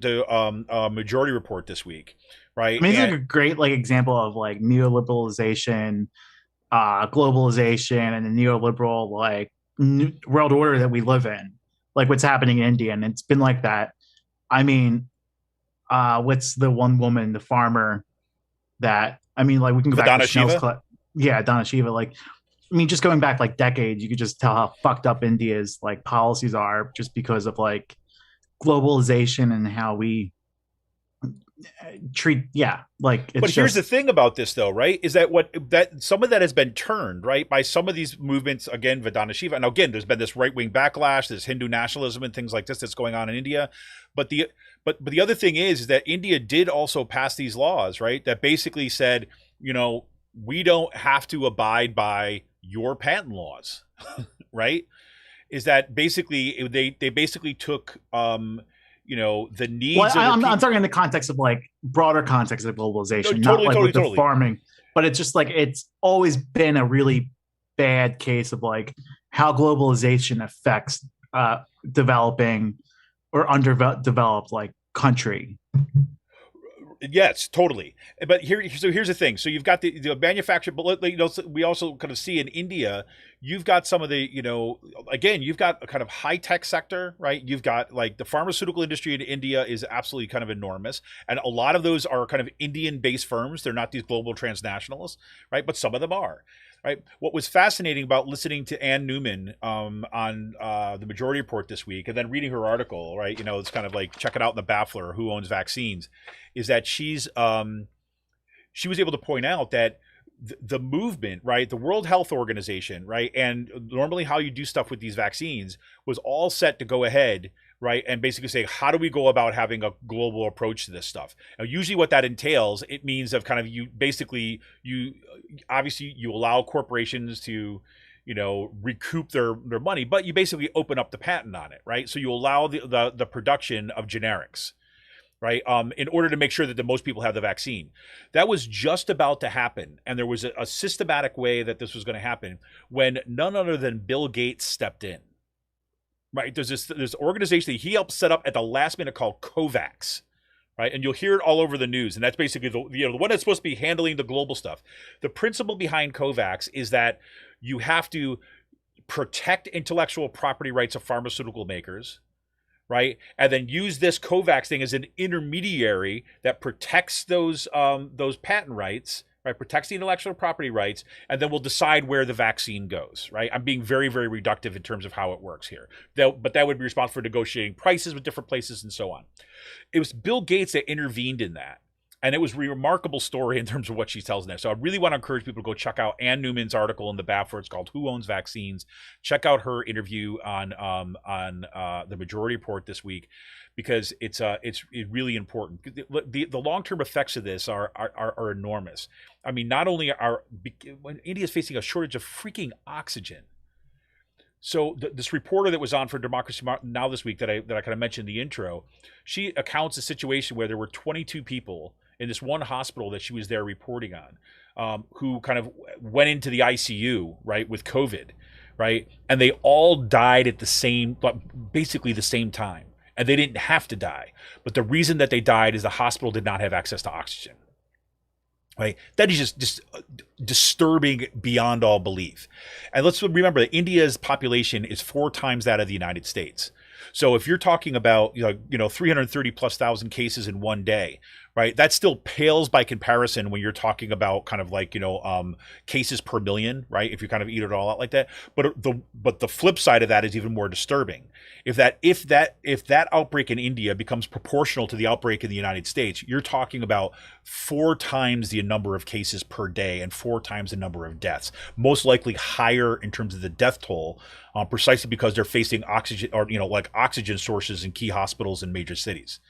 Majority Report this week, right? I mean, it's like a great example of neoliberalization, globalization, and the neoliberal world order that we live in, like what's happening in India, and it's been like that. I mean, what's the one woman, the farmer that, we can go back to Schnell's Club. Yeah, Donna Shiva. Just going back decades, you could just tell how fucked up India's policies are, just because of globalization and how we treat. But here's the thing about this, though, right? Is that some of that has been turned, right, by some of these movements, again, Vedanta Shiva, and again, there's been this right-wing backlash, this Hindu nationalism and things like this that's going on in India. But the other thing is that India did also pass these laws, right, that basically said, we don't have to abide by your patent laws, right? Is that basically they basically took the needs. Well, I'm talking in the context of broader context of globalization, totally. The farming, but it's just it's always been a really bad case of how globalization affects developing or underdeveloped country. Yes, totally. But here's the thing. So you've got the manufacturer, but we also kind of see in India, you've got some of the, again, you've got a kind of high tech sector, right? You've got the pharmaceutical industry in India is absolutely kind of enormous. And a lot of those are kind of Indian based firms. They're not these global transnationals, right? But some of them are. Right. What was fascinating about listening to Ann Newman on the Majority Report this week, and then reading her article, right? It's kind of check it out in the Baffler, Who Owns Vaccines, is that she was able to point out that the movement, right, the World Health Organization, right, and normally how you do stuff with these vaccines was all set to go ahead, right, and basically say, how do we go about having a global approach to this stuff? Now, usually what that entails, it means of kind of you obviously you allow corporations to recoup their money, but you basically open up the patent on it, right? So you allow the production of generics, right? In order to make sure that the most people have the vaccine. That was just about to happen. And there was a systematic way that this was going to happen when none other than Bill Gates stepped in, right? There's this organization that he helped set up at the last minute called COVAX, right? And you'll hear it all over the news. And that's basically the one that's supposed to be handling the global stuff. The principle behind COVAX is that you have to protect intellectual property rights of pharmaceutical makers, right? And then use this COVAX thing as an intermediary that protects those patent rights, right? Protects the intellectual property rights, and then we'll decide where the vaccine goes, right? I'm being very, very reductive in terms of how it works here. But that would be responsible for negotiating prices with different places and so on. It was Bill Gates that intervened in that. And it was a remarkable story in terms of what she tells in there. So I really want to encourage people to go check out Ann Newman's article in the BAFTA. It's called "Who Owns Vaccines?" Check out her interview on the Majority Report this week, because it's really important. The long-term effects of this are enormous. I mean, not only when India is facing a shortage of freaking oxygen. So this reporter that was on for Democracy Now! This week that I kind of mentioned in the intro, she accounts a situation where there were 22 people in this one hospital that she was there reporting on, who kind of went into the ICU, right, with COVID, right? And they all died at basically the same time. And they didn't have to die. But the reason that they died is the hospital did not have access to oxygen. Right? That is just disturbing beyond all belief. And let's remember that India's population is 4 times that of the United States. So if you're talking about 330 plus thousand cases in one day, right? That still pales by comparison when you're talking about kind of like cases per million, right? If you kind of eat it all out like that. But the flip side of that is even more disturbing. If that outbreak in India becomes proportional to the outbreak in the United States, you're talking about 4 times the number of cases per day and 4 times the number of deaths. Most likely higher in terms of the death toll, precisely because they're facing oxygen or oxygen sources in key hospitals in major cities.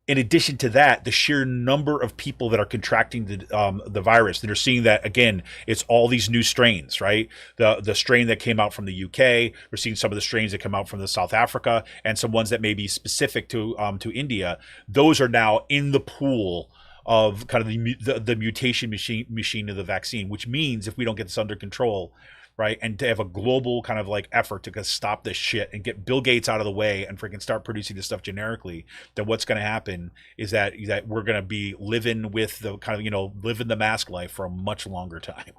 In addition to that, the sheer number of people that are contracting the virus, and they're seeing that, again, it's all these new strains, right? The strain that came out from the UK, we're seeing some of the strains that come out from the South Africa, and some ones that may be specific to India. Those are now in the pool of kind of the mutation machine of the vaccine, which means if we don't get this under control, right, and to have a global kind of like effort to stop this shit and get Bill Gates out of the way and freaking start producing this stuff generically, then what's going to happen is that we're going to be living with the kind of living the mask life for a much longer time.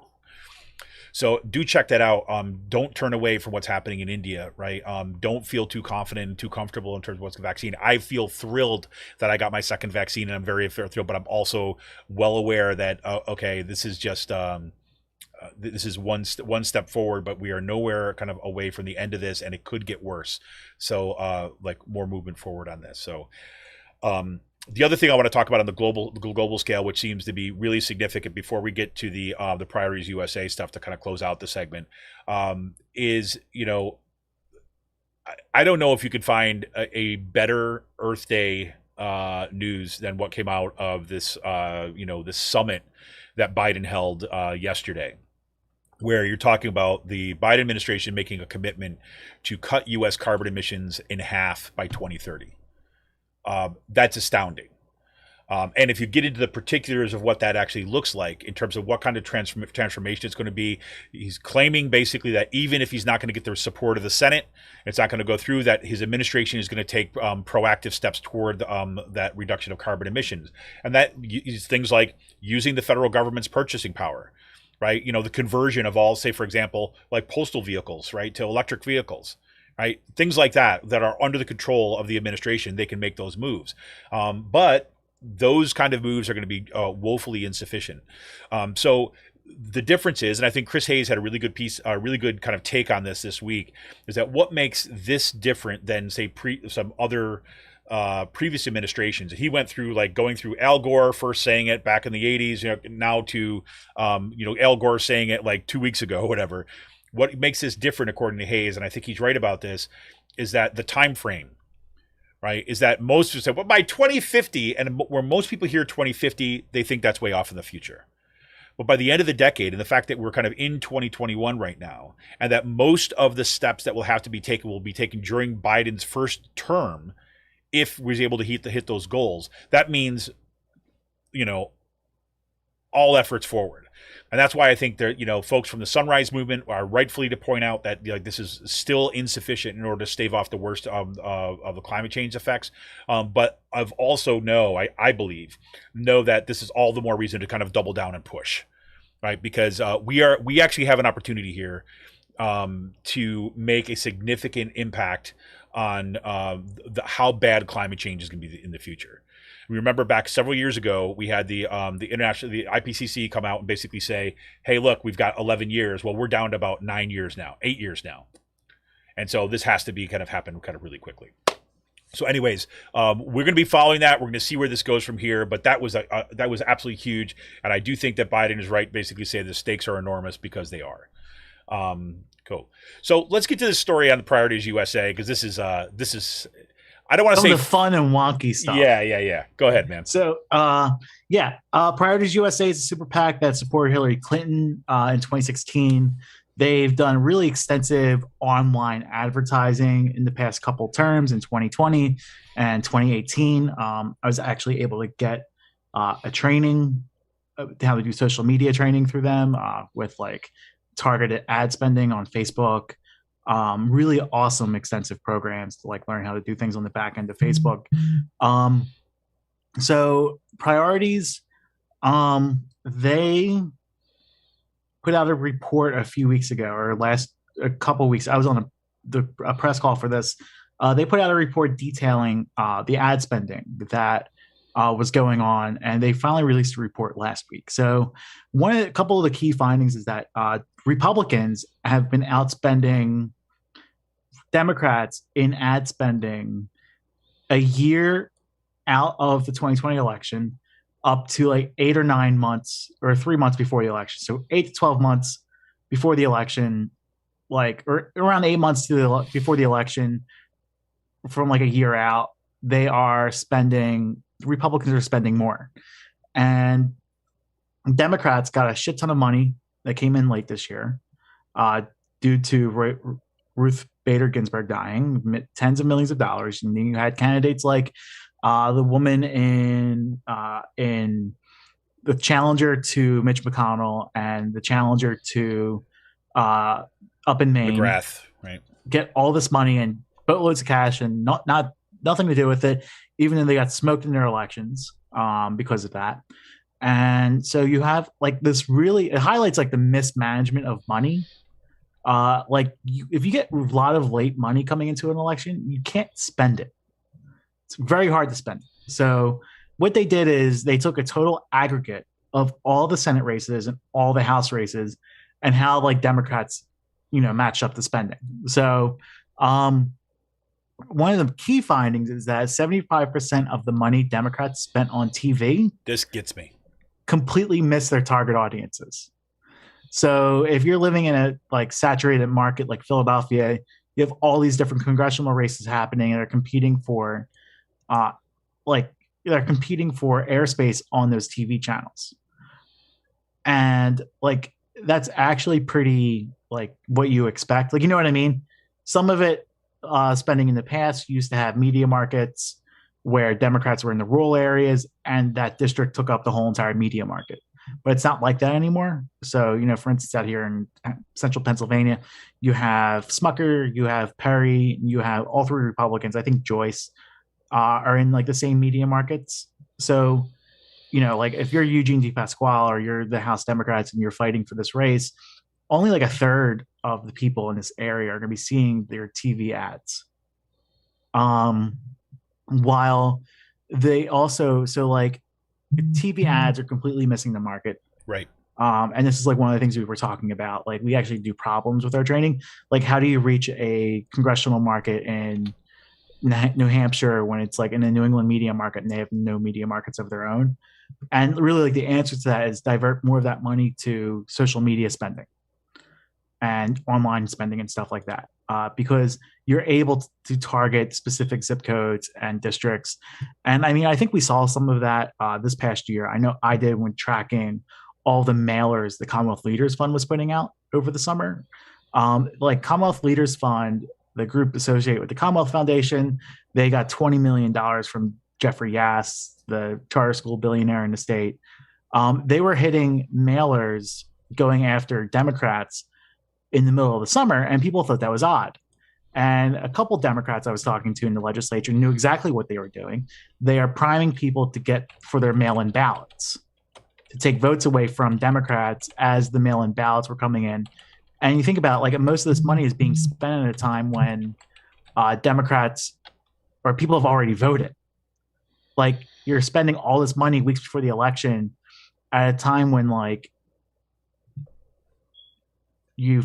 So do check that out. Don't turn away from what's happening in India, right? Don't feel too confident and too comfortable in terms of what's the vaccine. I feel thrilled that I got my second vaccine, and I'm very thrilled, but I'm also well aware that, okay, this is just... this is one step forward, but we are nowhere kind of away from the end of this, and it could get worse. So more movement forward on this. So the other thing I want to talk about on the global scale, which seems to be really significant before we get to the Priorities USA stuff to kind of close out the segment, is I don't know if you could find a better Earth Day news than what came out of this this summit that Biden held yesterday, where you're talking about the Biden administration making a commitment to cut U.S. carbon emissions in half by 2030. That's astounding. And if you get into the particulars of what that actually looks like in terms of what kind of transformation it's going to be, he's claiming basically that even if he's not going to get the support of the Senate, it's not going to go through, that his administration is going to take proactive steps toward that reduction of carbon emissions. And that is things like using the federal government's purchasing power, right? The conversion of all, say, for example, like postal vehicles, right, to electric vehicles. Right? Things like that are under the control of the administration. They can make those moves. But those kind of moves are going to be woefully insufficient. So the difference is, and I think Chris Hayes had a really good kind of take on this week, is that what makes this different than, say, some other previous administrations. He went through going through Al Gore first saying it back in the 80s, now to Al Gore saying it 2 weeks ago, whatever. What makes this different, according to Hayes, and I think he's right about this, is that the time frame, right? Is that most people say, well, by 2050, and where most people hear 2050, they think that's way off in the future. But by the end of the decade, and the fact that we're kind of in 2021 right now, and that most of the steps that will have to be taken will be taken during Biden's first term, if we're able to hit those goals, that means, all efforts forward. And that's why I think that, folks from the Sunrise Movement are rightfully to point out that this is still insufficient in order to stave off the worst of the climate change effects. But I've also I believe that this is all the more reason to kind of double down and push, right? Because we actually have an opportunity here to make a significant impact on how bad climate change is going to be in the future. We remember back several years ago, we had the IPCC come out and basically say, hey, look, we've got 11 years. Well, we're down to about 8 years now. And so this has to be happen really quickly. So anyways, we're going to be following that. We're going to see where this goes from here. But that was absolutely huge. And I do think that Biden is right, basically say the stakes are enormous, because they are. Cool. So let's get to this story on the Priorities USA, because this is I don't want to say the fun and wonky stuff. Yeah. Go ahead, man. So, Priorities USA is a super PAC that supported Hillary Clinton in 2016. They've done really extensive online advertising in the past couple terms in 2020 and 2018. I was actually able to get a training how to do social media training through them with targeted ad spending on Facebook. Really awesome, extensive programs to learn how to do things on the back end of Facebook. So Priorities, they put out a report a few weeks ago, or a couple weeks. I was on a press call for this. They put out a report detailing the ad spending that was going on, and they finally released a report last week. So a couple of the key findings is that Republicans have been outspending Democrats in ad spending a year out of the 2020 election up to 8 or 9 months or 3 months before the election. So 8 to 12 months before the election, or around 8 months before the election, from a year out, Republicans are spending more. And Democrats got a shit ton of money that came in late this year due to Ruth Bader Ginsburg dying, tens of millions of dollars. And then you had candidates like the woman in the challenger to Mitch McConnell and the challenger to up in Maine, McGrath, right? Get all this money and boatloads of cash and nothing to do with it, even though they got smoked in their elections because of that. And so you have this it highlights the mismanagement of money. If you get a lot of late money coming into an election, you can't spend it. It's very hard to spend. So what they did is they took a total aggregate of all the Senate races and all the House races and how Democrats, matched up the spending. So one of the key findings is that 75% of the money Democrats spent on TV, this gets me, completely missed their target audiences. So if you're living in a saturated market like Philadelphia, you have all these different congressional races happening and are competing for airspace on those TV channels. And that's actually pretty what you expect. You know what I mean? Some of it spending in the past used to have media markets where Democrats were in the rural areas and that district took up the whole entire media market. But it's not like that anymore. So, for instance, out here in central Pennsylvania, you have Smucker, you have Perry, you have all three Republicans. I think Joyce are in the same media markets. So, if you're Eugene DePasquale or you're the House Democrats and you're fighting for this race, only a third of the people in this area are going to be seeing their TV ads. While they also, TV ads are completely missing the market. Right. And this is one of the things we were talking about. We actually do problems with our training. How do you reach a congressional market in New Hampshire when it's in a New England media market and they have no media markets of their own? And really the answer to that is divert more of that money to social media spending and online spending and stuff like that. Because you're able to target specific zip codes and districts. And I think we saw some of that this past year. I know I did when tracking all the mailers the Commonwealth Leaders Fund was putting out over the summer. Like Commonwealth Leaders Fund, the group associated with the Commonwealth Foundation, they got $20 million from Jeffrey Yass, the charter school billionaire in the state. They were hitting mailers going after Democrats in the middle of the summer, and people thought that was odd. And a couple Democrats I was talking to in the legislature knew exactly what they were doing. They are priming people to get for their mail-in ballots, to take votes away from Democrats as the mail-in ballots were coming in. And you think about, like, most of this money is being spent at a time when Democrats or people have already voted. Like, you're spending all this money weeks before the election at a time when, like, you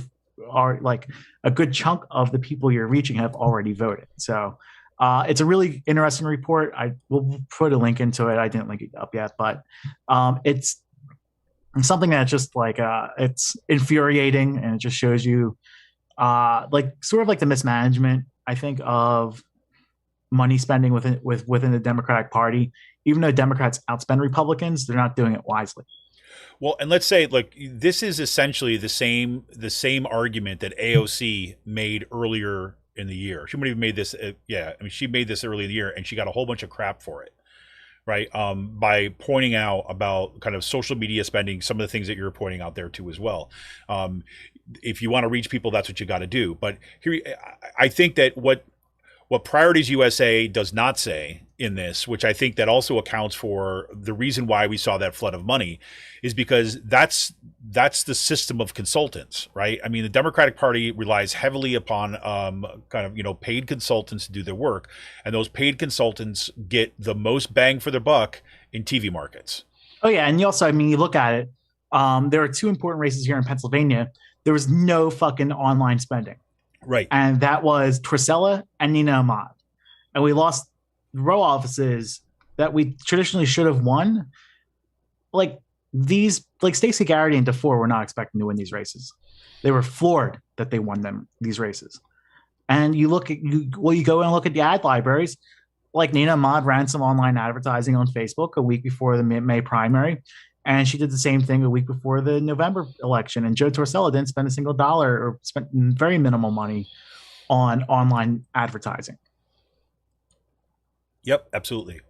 are, like, a good chunk of the people you're reaching have already voted. So it's a really interesting report. I will put a link into it. I didn't link it up yet, but it's something that's just like it's infuriating, and it just shows you like sort of like the mismanagement, I think, of money spending within the Democratic Party. Even though Democrats outspend Republicans, they're not doing it wisely. Well, and let's say, look, this is essentially the same argument that AOC made earlier in the year. She might have made this, she made this early in the year, and she got a whole bunch of crap for it, right? By pointing out about kind of social media spending, some of the things that you're pointing out there too as well. If you want to reach people, that's what you got to do. But here, I think that what Priorities USA does not say in this, which I think that also accounts for the reason why we saw that flood of money, is because that's the system of consultants, right? I mean, the Democratic Party relies heavily upon kind of, paid consultants to do their work, and those paid consultants get the most bang for their buck in TV markets. Oh yeah, and you also, I mean, you look at it, there are two important races here in Pennsylvania. There was no fucking online spending. Right. And that was Trisella and Nina Ahmad. And we lost row offices that we traditionally should have won. Like Stacey Garrity and DeFore were not expecting to win these races. They were floored that they won these races. And you go and look at the ad libraries. Like Nina Ahmad ran some online advertising on Facebook a week before the May primary. And she did the same thing a week before the November election. And Joe Torcella didn't spend a single dollar, or spent very minimal money on online advertising. Yep, absolutely.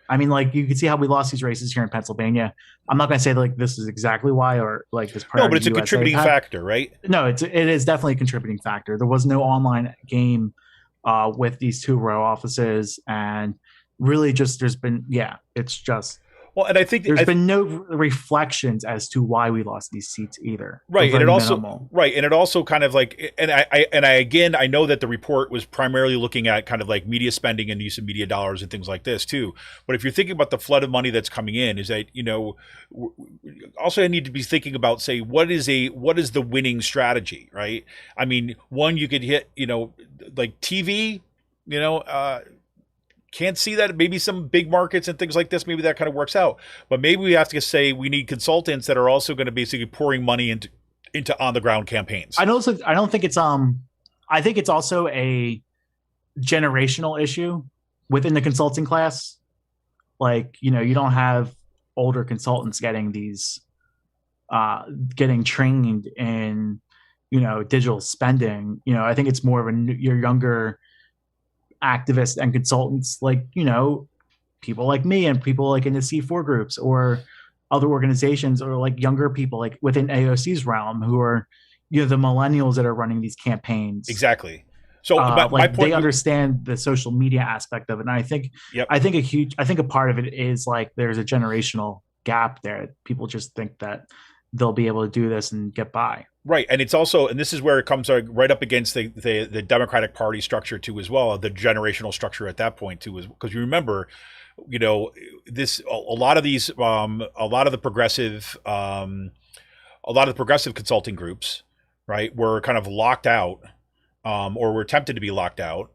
I mean, like, you can see how we lost these races here in Pennsylvania. I'm not going to say like this is exactly why, or like this. No, but it's a contributing factor, right? No, it is definitely a contributing factor. There was no online game with these two row offices, and really just it's just. Well, and I think there's been no reflections as to why we lost these seats either. Right, and it also kind of like, and I know that the report was primarily looking at kind of like media spending and use of media dollars and things like this too. But if you're thinking about the flood of money that's coming in, is that also I need to be thinking about, say, what is the winning strategy, right? I mean, one, you could hit like TV, can't see that. Maybe some big markets and things like this, maybe that kind of works out. But maybe we have to say we need consultants that are also going to basically pouring money into on the ground campaigns. I don't think it's I think it's also a generational issue within the consulting class. Like, you don't have older consultants getting these getting trained in digital spending. I think it's more of your younger activists and consultants, like people like me and people like in the C4 groups or other organizations, or like younger people like within AOC's realm who are the millennials that are running these campaigns. Exactly. So my point, they understand the social media aspect of it, and I think a part of it is like there's a generational gap there. People just think that they'll be able to do this and get by. Right. And it's also, and this is where it comes right up against the Democratic Party structure too, as well, the generational structure at that point too, because you remember, a lot of the progressive consulting groups, right, were kind of locked out or were attempted to be locked out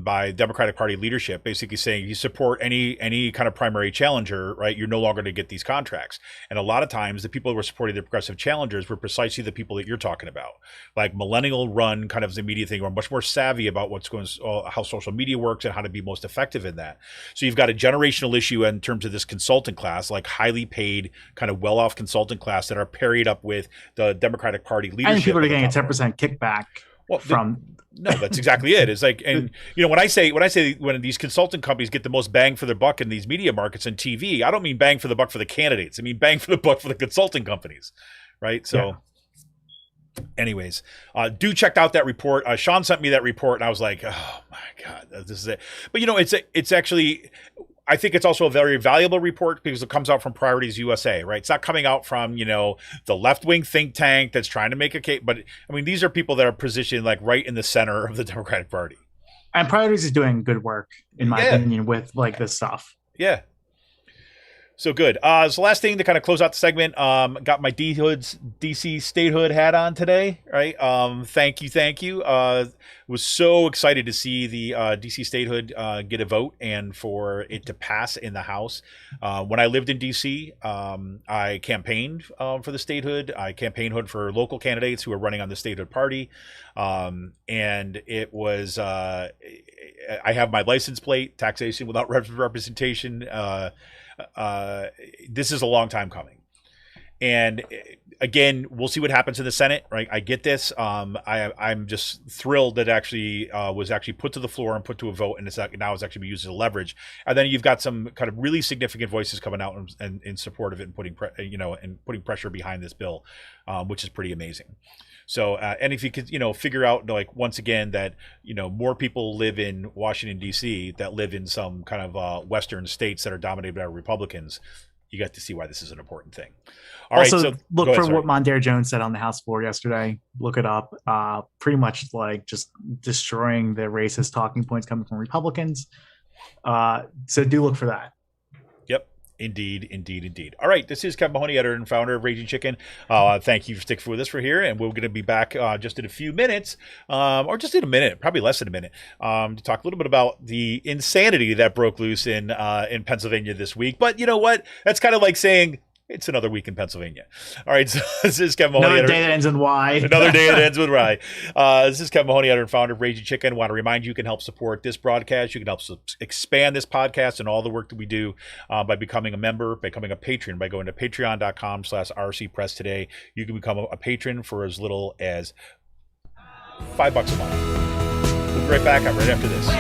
by Democratic Party leadership, basically saying you support any kind of primary challenger, right? You're no longer going to get these contracts. And a lot of times the people who were supporting the progressive challengers were precisely the people that you're talking about, like millennial run kind of the media thing, or much more savvy about what's going, how social media works and how to be most effective in that. So you've got a generational issue in terms of this consultant class, like highly paid, kind of well-off consultant class that are paired up with the Democratic Party leadership. And people are getting a 10% kickback. Well, from no, that's exactly it. It's like, and when I say when these consulting companies get the most bang for their buck in these media markets and TV, I don't mean bang for the buck for the candidates. I mean bang for the buck for the consulting companies, right? So, anyways, do check out that report. Sean sent me that report, and I was like, oh my god, this is it. But it's actually. I think it's also a very valuable report because it comes out from Priorities USA, right? It's not coming out from, the left-wing think tank that's trying to make a case. But, I mean, these are people that are positioned like right in the center of the Democratic Party. And Priorities is doing good work, in my opinion, with like this stuff. Yeah. So good. So last thing to kind of close out the segment, got my DC Statehood hat on today, right? Thank you. Was so excited to see the DC Statehood get a vote and for it to pass in the House. When I lived in DC, I campaigned for the Statehood. I campaigned for local candidates who were running on the Statehood party. And it was, I have my license plate, taxation without representation. This is a long time coming. And again, we'll see what happens in the Senate, right? I get this. I'm just thrilled that actually was actually put to the floor and put to a vote, and now it's actually being used as a leverage. And then you've got some kind of really significant voices coming out and in support of it and putting pressure behind this bill, which is pretty amazing. So, and if you could, figure out, like, once again, that, more people live in Washington, D.C. that live in some kind of Western states that are dominated by Republicans, you got to see why this is an important thing. All right. So look for what Mondaire Jones said on the House floor yesterday. Look it up. Pretty much like just destroying the racist talking points coming from Republicans. So do look for that. Yep. Indeed. All right. This is Kevin Mahoney, editor and founder of Raging Chicken. Thank you for sticking with us for here. And we're going to be back just in a few minutes, or just in a minute, probably less than a minute, to talk a little bit about the insanity that broke loose in Pennsylvania this week. But you know what? That's kind of like saying, it's another week in Pennsylvania. All right, so this is Kevin Mahoney. Another day that ends in Y. Another day that ends with Y. This is Kevin Mahoney, editor and founder of Raging Chicken. I want to remind you can help support this broadcast. You can help expand this podcast and all the work that we do by becoming a member, by becoming a patron, by going to patreon.com/rcpress today. You can become a patron for as little as $5 a month. We'll be right back right after this.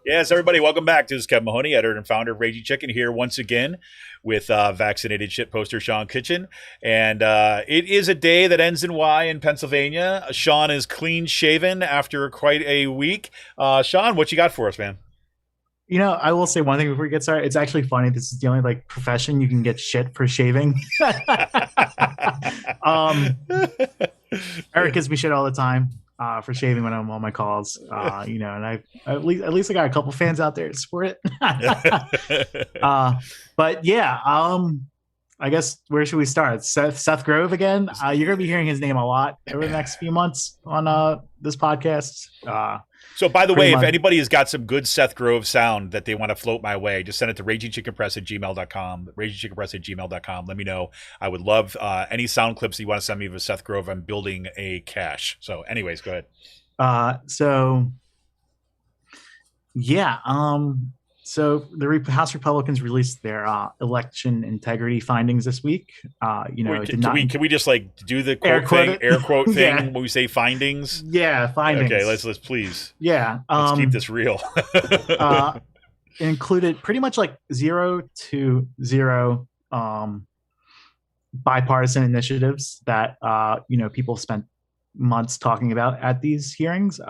Yes, everybody, welcome back. This is Kevin Mahoney, editor and founder of Raging Chicken, here once again with vaccinated shitposter Sean Kitchen. And it is a day that ends in Y in Pennsylvania. Sean is clean shaven after quite a week. Sean, what you got for us, man? I will say one thing before we get started. It's actually funny. This is the only profession you can get shit for shaving. Eric gives me shit all the time for shaving when I'm on my calls. And I at least I got a couple fans out there to support it. But yeah, I guess where should we start? Seth Grove again. You're gonna be hearing his name a lot over the next few months on this podcast. So, by the way, if anybody has got some good Seth Grove sound that they want to float my way, just send it to ragingchickenpress@gmail.com. Ragingchickenpress@gmail.com. Let me know. I would love any sound clips you want to send me with Seth Grove. I'm building a cache. So, anyways, go ahead. So Yeah. So the House Republicans released their election integrity findings this week. Wait, It did can not we just like do the air quote quote thing, it. air quote thing Yeah. when we say findings? Yeah, findings. Okay, let's please Yeah. let's keep this real. It included pretty much like 0 to 0 bipartisan initiatives that people spent months talking about at these hearings.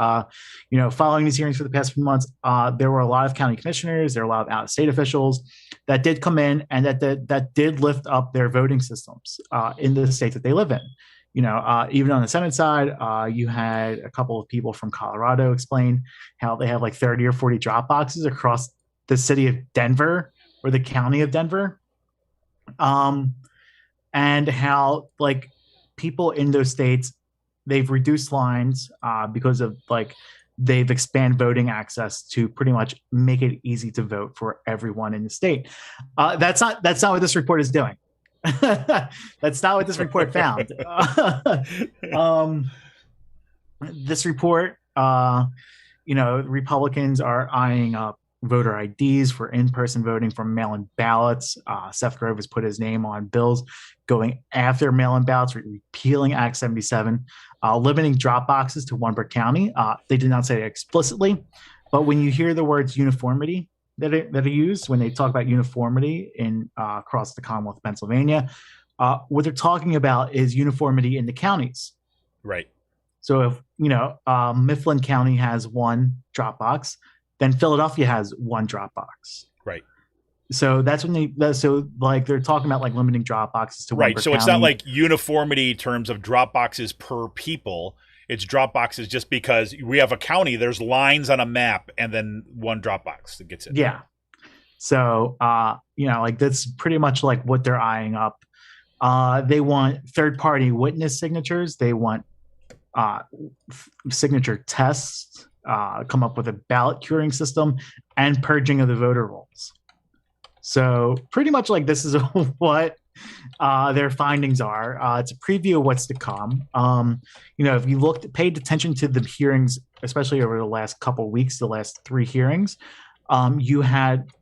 Following these hearings for the past few months, there were a lot of county commissioners, there were a lot of out-of-state officials that did come in and that did lift up their voting systems in the state that they live in. Even on the Senate side, you had a couple of people from Colorado explain how they have like 30 or 40 drop boxes across the city of Denver or the county of Denver. And how like people in those states, they've reduced lines because of like they've expanded voting access to pretty much make it easy to vote for everyone in the state. That's not what this report is doing. That's not what this report found. This report, Republicans are eyeing up voter IDs for in-person voting from mail-in ballots. Seth Grove has put his name on bills going after mail-in ballots, repealing Act 77, limiting drop boxes to one per county. They did not say it explicitly, but when you hear the words uniformity that are used, when they talk about uniformity in across the Commonwealth of Pennsylvania, what they're talking about is uniformity in the counties. Right. So if Mifflin County has one drop box, then Philadelphia has one drop box. Right. So that's when they're talking about like limiting drop boxes to one right. per So county. It's not like uniformity in terms of drop boxes per people. It's drop boxes just because we have a county, there's lines on a map and then one drop box that gets it. Yeah. So like that's pretty much like what they're eyeing up. They want third-party witness signatures. They want signature tests. Come up with a ballot curing system and purging of the voter rolls. So pretty much like this is what their findings are. It's a preview of what's to come. If you paid attention to the hearings, especially over the last couple of weeks, the last 3 hearings, you had,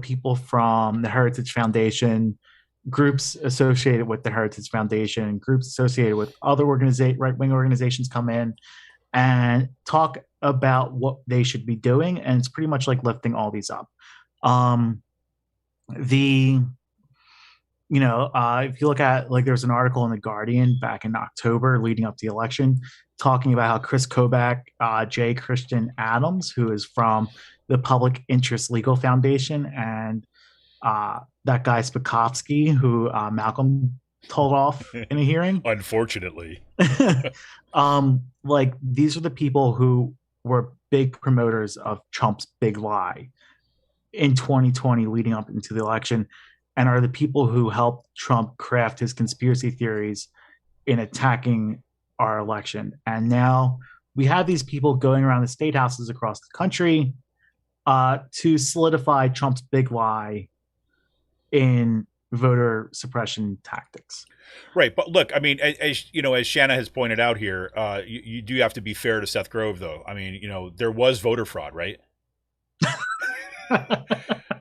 people from the Heritage Foundation, groups associated with the Heritage Foundation, groups associated with other right-wing organizations come in and talk about what they should be doing, and it's pretty much like lifting all these up. If you look at like there's an article in the Guardian back in October leading up to the election talking about how Chris Kobach, J. Christian Adams, who is from the Public Interest Legal Foundation, and that guy Spakowski, who Malcolm told off in a hearing. Unfortunately. Like these are the people who were big promoters of Trump's big lie in 2020 leading up into the election, and are the people who helped Trump craft his conspiracy theories in attacking our election. And now we have these people going around the state houses across the country to solidify Trump's big lie in voter suppression tactics. Right. But look, I mean, as Shanna has pointed out here, you do have to be fair to Seth Grove, though. I mean, there was voter fraud, right?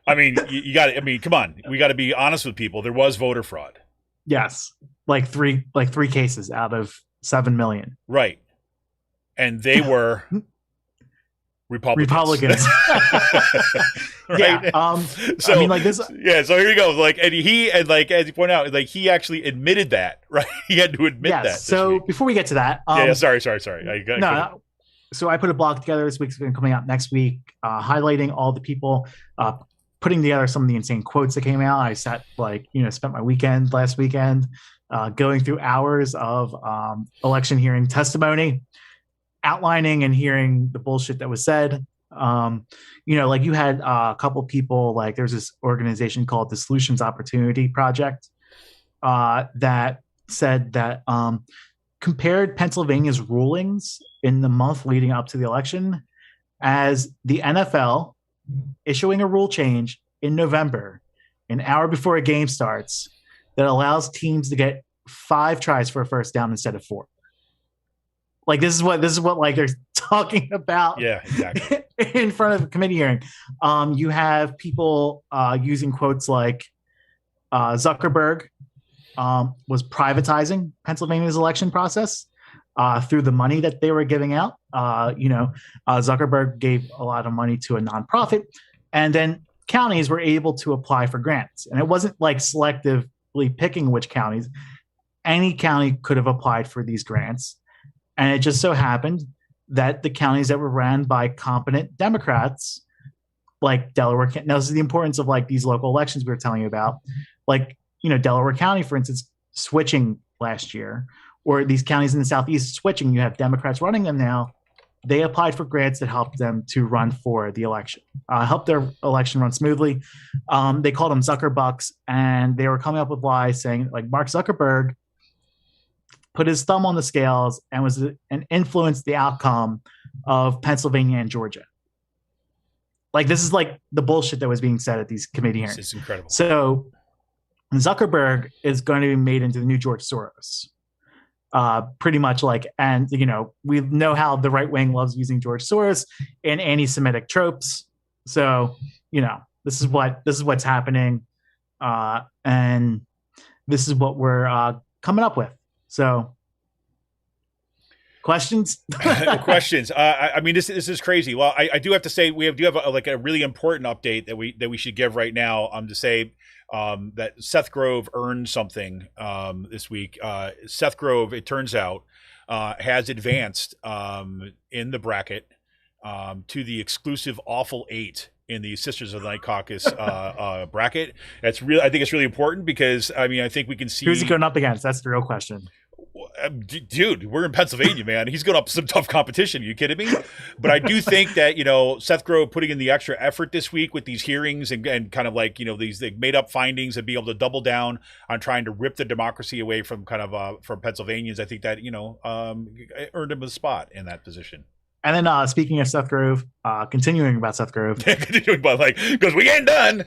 I mean, you got to, come on. We got to be honest with people. There was voter fraud. Yes. Like three cases out of 7 million. Right. And they were Republicans. Right? Yeah. So, I mean, like this. Yeah. So here you go. Like, and as you point out, like he actually admitted that, right? He had to admit that. So before we get to that, sorry. So I put a blog together this week. It's going to be coming out next week, highlighting all the people, putting together some of the insane quotes that came out. I spent my weekend last weekend going through hours of election hearing testimony, outlining and hearing the bullshit that was said. Like you had a couple people, like there's this organization called the Solutions Opportunity Project that said that compared Pennsylvania's rulings in the month leading up to the election as the NFL issuing a rule change in November, an hour before a game starts, that allows teams to get 5 tries for a first down instead of 4. Like this is what like they're talking about Yeah, exactly. in front of a committee hearing. You have people using quotes like Zuckerberg was privatizing Pennsylvania's election process through the money that they were giving out. Zuckerberg gave a lot of money to a nonprofit, and then counties were able to apply for grants. And it wasn't like selectively picking which counties. Any county could have applied for these grants. And it just so happened that the counties that were ran by competent Democrats, like Delaware, now this is the importance of like these local elections we were telling you about, like, Delaware County, for instance, switching last year, or these counties in the Southeast switching, you have Democrats running them now. They applied for grants that helped them to run for the election, helped their election run smoothly. They called them Zuckerbucks, and they were coming up with lies saying like Mark Zuckerberg put his thumb on the scales and influenced the outcome of Pennsylvania and Georgia. Like, this is like the bullshit that was being said at these committee hearings. It's incredible. So Zuckerberg is going to be made into the new George Soros. Pretty much like, and we know how the right wing loves using George Soros in anti-Semitic tropes. So, this is what's happening. And this is what we're coming up with. So, questions? Questions. I mean, this is crazy. Well, I do have to say do have a really important update that we should give right now. To say that Seth Grove earned something this week. Seth Grove, it turns out, has advanced in the bracket to the exclusive Awful 8 in the Sisters of the Night Caucus bracket. I think it's really important because I think we can see who's he going up against. That's the real question. Dude, we're in Pennsylvania, man. He's going up some tough competition. Are you kidding me? But I do think that Seth Grove putting in the extra effort this week with these hearings and kind of like these made up findings and be able to double down on trying to rip the democracy away from from Pennsylvanians. I think that earned him a spot in that position. And then speaking of Seth Grove, continuing about Seth Grove. Continuing about because we ain't done.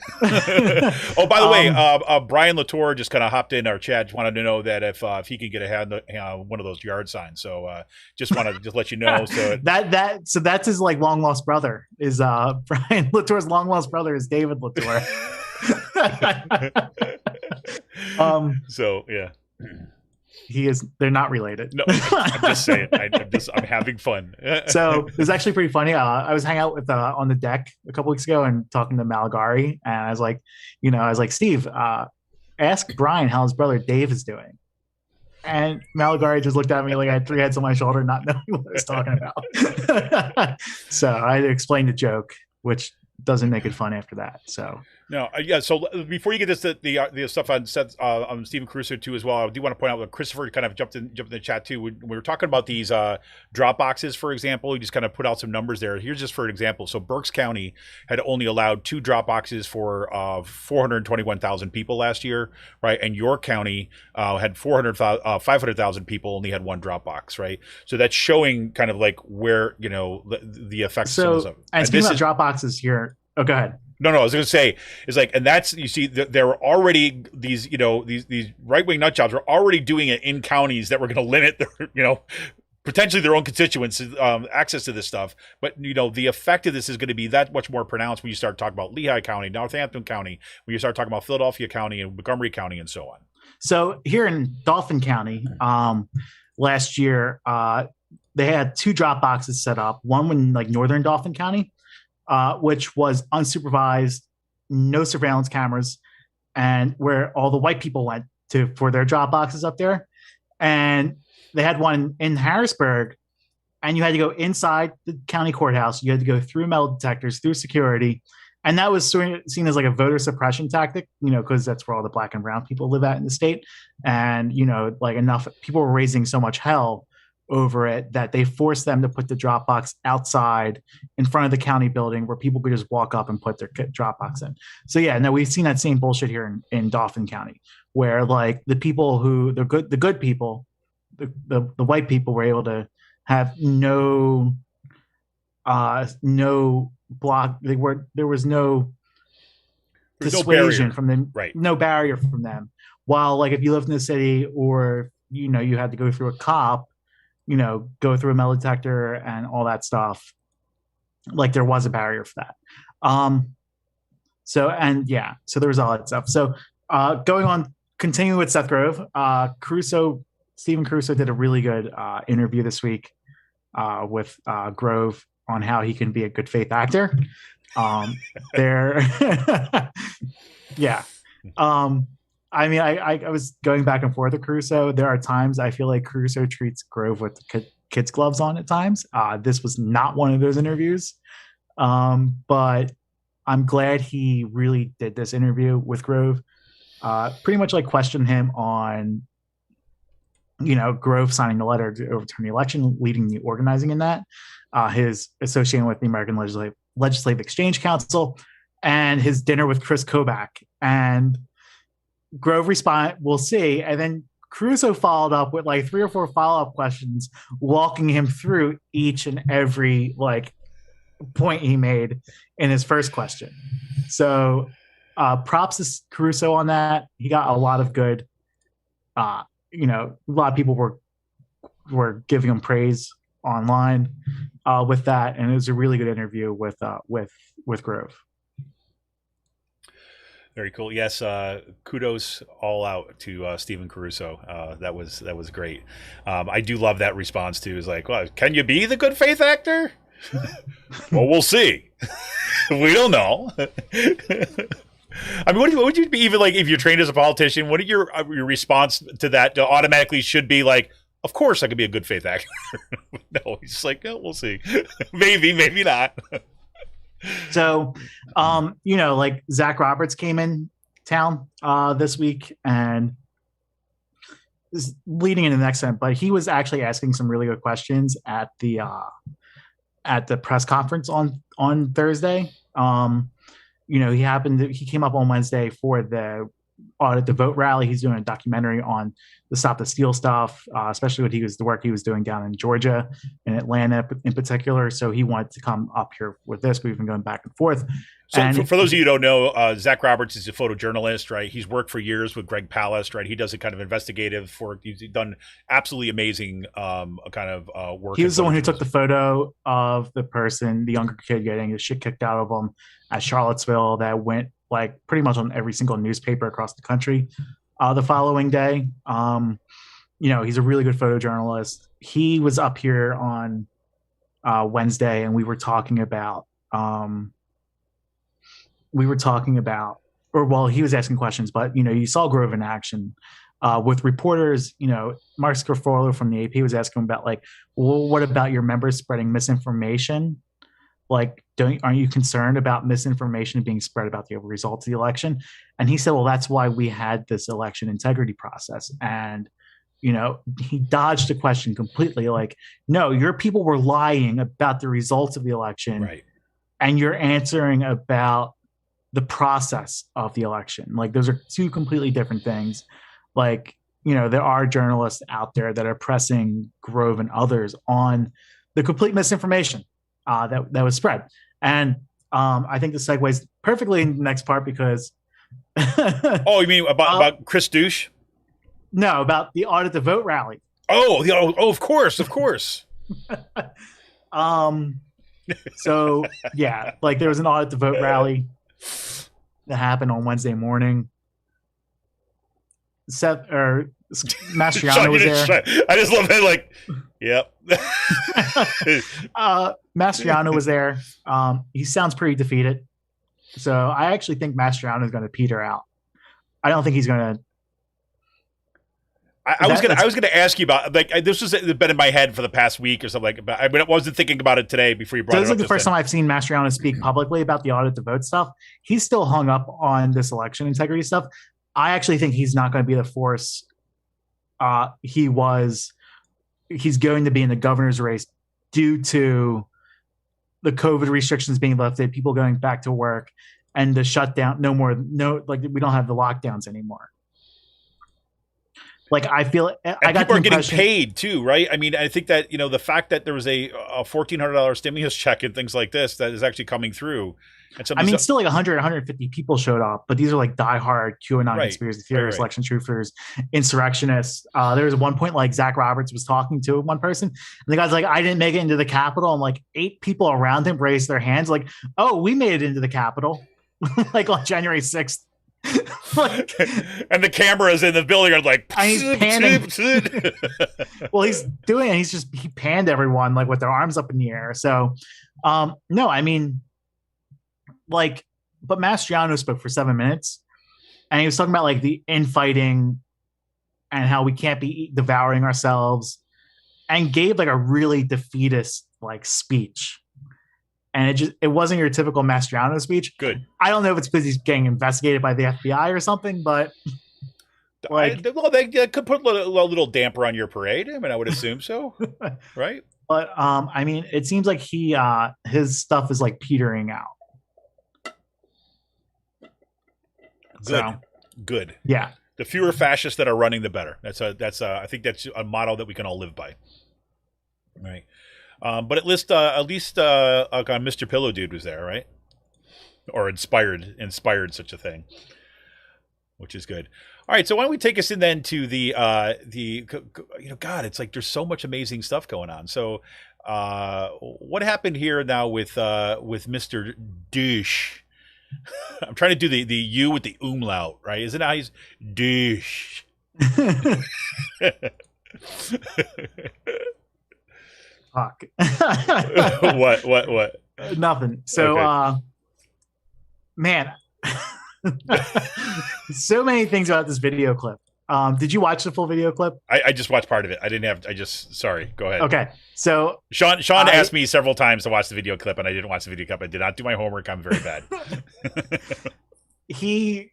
Oh, by the way, Brian Latour just kind of hopped in our chat. Just wanted to know that if he can get a hand on one of those yard signs. So just wanted to let you know. So that's his like long lost brother is Brian Latour's long lost brother is David Latour. So yeah. They're not related. No, I'm just saying. I'm having fun. So it was actually pretty funny. I was hanging out with on the deck a couple weeks ago and talking to Malagari, and I was like, Steve, ask Brian how his brother Dave is doing. And Malagari just looked at me like I had three heads on my shoulder, not knowing what I was talking about. So I had to explain the joke, which doesn't make it fun after that. So no, yeah. So before you get this, the stuff on Seth, on Stephen Caruso too as well, I do want to point out that Christopher kind of jumped in the chat too. When we were talking about these drop boxes, for example, he just kind of put out some numbers there. Here's just for an example. So Berks County had only allowed 2 drop boxes for 421,000 people last year, right? And York County had 500,000 people, only had 1 drop box, right? So that's showing kind of like where the effects. So and speaking about drop boxes here. Oh, go ahead. No, I was going to say is like, and that's, you see, there were already these right wing nut jobs were already doing it in counties that were going to limit their, potentially their own constituents access to this stuff. But the effect of this is going to be that much more pronounced when you start talking about Lehigh County, Northampton County, when you start talking about Philadelphia County and Montgomery County and so on. So here in Dauphin County, last year they had 2 drop boxes set up. One in like northern Dauphin County, which was unsupervised, no surveillance cameras, and where all the white people went for their drop boxes up there. And they had one in Harrisburg, and you had to go inside the county courthouse. You had to go through metal detectors, through security. And that was seen as like a voter suppression tactic, because that's where all the black and brown people live at in the state. And, like enough people were raising so much hell over it that they forced them to put the drop box outside in front of the county building where people could just walk up and put their drop box in. So yeah, no, we've seen that same bullshit here in Dauphin County, where like the people the good people, the white people were able to have no block. There was no dissuasion from them, right? No barrier from them. While like if you lived in the city or you had to go through a cop, go through a metal detector and all that stuff. Like there was a barrier for that. So there was all that stuff. So going on, continuing with Seth Grove, Stephen Caruso did a really good interview this week with Grove on how he can be a good faith actor. Yeah. I was going back and forth with Caruso. There are times I feel like Caruso treats Grove with kids' gloves on at times. This was not one of those interviews. But I'm glad he really did this interview with Grove. Pretty much like questioned him on, Grove signing the letter to overturn the election, leading the organizing in that, his association with the American Legislative Exchange Council, and his dinner with Chris Kobach. And Grove responded, "We'll see." And then Caruso followed up with like 3 or 4 follow-up questions, walking him through each and every point he made in his first question. So props to Caruso on that. He got a lot of good, a lot of people were giving him praise online with that. And it was a really good interview with Grove. Very cool. Yes, kudos all out to Stephen Caruso. That was great. I do love that response too. Is like, well, can you be the good faith actor? Well, we'll see. We don't know. I mean, what would you be even like if you're trained as a politician? What are your response to that? To automatically should be like, of course I could be a good faith actor. No, he's just like, oh, we'll see. maybe not. So, like Zach Roberts came in town this week and is leading into the next time, but he was actually asking some really good questions at the press conference on Thursday. He came up on Wednesday for the Audit the Vote rally. He's doing a documentary on the Stop the Steal stuff, especially the work he was doing down in Georgia and Atlanta in particular. So he wanted to come up here with this. We've been going back and forth. So for those of you who don't know, Zach Roberts is a photojournalist, right? He's worked for years with Greg Palast, right? He does a kind of investigative work. He's done absolutely amazing work. He was the one who took the photo of the younger kid getting his shit kicked out of him at Charlottesville that went like pretty much on every single newspaper across the country the following day. He's a really good photojournalist. He was up here on Wednesday and we were talking about he was asking questions, but you saw Grove in action with reporters. Mark Scarfolo from the AP was asking about well, what about your members spreading misinformation? Like, aren't you concerned about misinformation being spread about the results of the election? And he said, well, that's why we had this election integrity process. And he dodged the question completely. Like, no, your people were lying about the results of the election, right? And you're answering about the process of the election. Like, those are 2 completely different things. Like, there are journalists out there that are pressing Grove and others on the complete misinformation that was spread. And I think this segues perfectly in the next part because oh, you mean about Chris Dush? No, about the Audit the Vote rally. Oh, of course. So yeah, there was an Audit the Vote rally that happened on Wednesday morning. Seth or Mastriano was there. I just love it. Yep. Mastriano was there. He sounds pretty defeated. So I actually think Mastriano is going to peter out. I don't think he's going to. I was going to ask you about this has been in my head for the past week or something. I wasn't thinking about it today before you brought it up. This is the first time I've seen Mastriano speak publicly about the Audit the Vote stuff. He's still hung up on this election integrity stuff. I actually think he's not going to be the force he's going to be in the governor's race due to the COVID restrictions being lifted, people going back to work, and the shutdown. We don't have the lockdowns anymore. Like I feel And I got people the are getting impression, paid too, right? I mean, I think that the fact that there was a $1,400 stimulus check and things like this that is actually coming through, and some I of mean, these, still like 100, 150 people showed up, but these are like diehard QAnon right, conspiracy theorists, right. election truthers, insurrectionists. There was one point like Zach Roberts was talking to one person, and the guy's like, "I didn't make it into the Capitol," and like 8 people around him raised their hands, like, "Oh, we made it into the Capitol," like on January 6th. Like, and the cameras in the building are like, and he's panning. Well, he's doing it. He panned everyone like with their arms up in the air. So, no, I mean, like, but Mastriano spoke for 7 minutes, and he was talking about like the infighting and how we can't be devouring ourselves, and gave like a really defeatist like speech. And it wasn't your typical Mastriano speech. Good. I don't know if it's because he's getting investigated by the FBI or something, but like, they could put a little damper on your parade. I mean, I would assume so, right? But I mean, it seems like his stuff is like petering out. Good. Good. Yeah. The fewer fascists that are running, the better. I think that's a motto that we can all live by. Right. But at least Mr. Pillow Dude was there, right? Or inspired such a thing, which is good. All right, so why don't we take us in then to the God, it's like there's so much amazing stuff going on. So, what happened here now with Mr. Dush? I'm trying to do the U with the umlaut, right? Isn't how he's Dush? Fuck. What? Nothing. So, Okay. Man, so many things about this video clip. Did you watch the full video clip? I just watched part of it. I didn't have. Sorry. Go ahead. Okay. So Sean asked me several times to watch the video clip, and I didn't watch the video clip. I did not do my homework. I'm very bad. He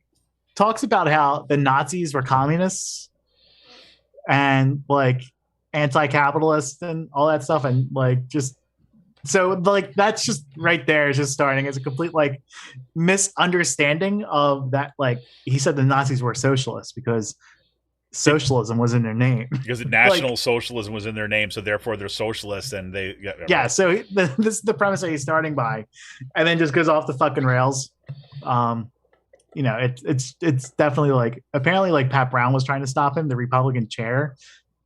talks about how the Nazis were communists and like anti-capitalist and all that stuff, and like just so like that's just right there, just starting as a complete like misunderstanding of that. Like he said the Nazis were socialists because socialism was in their name. Because National Socialism was in their name, so therefore they're socialists, and they yeah. So this is the premise that he's starting by, and then just goes off the fucking rails. You know, it's definitely like apparently like Pat Brown was trying to stop him, the Republican chair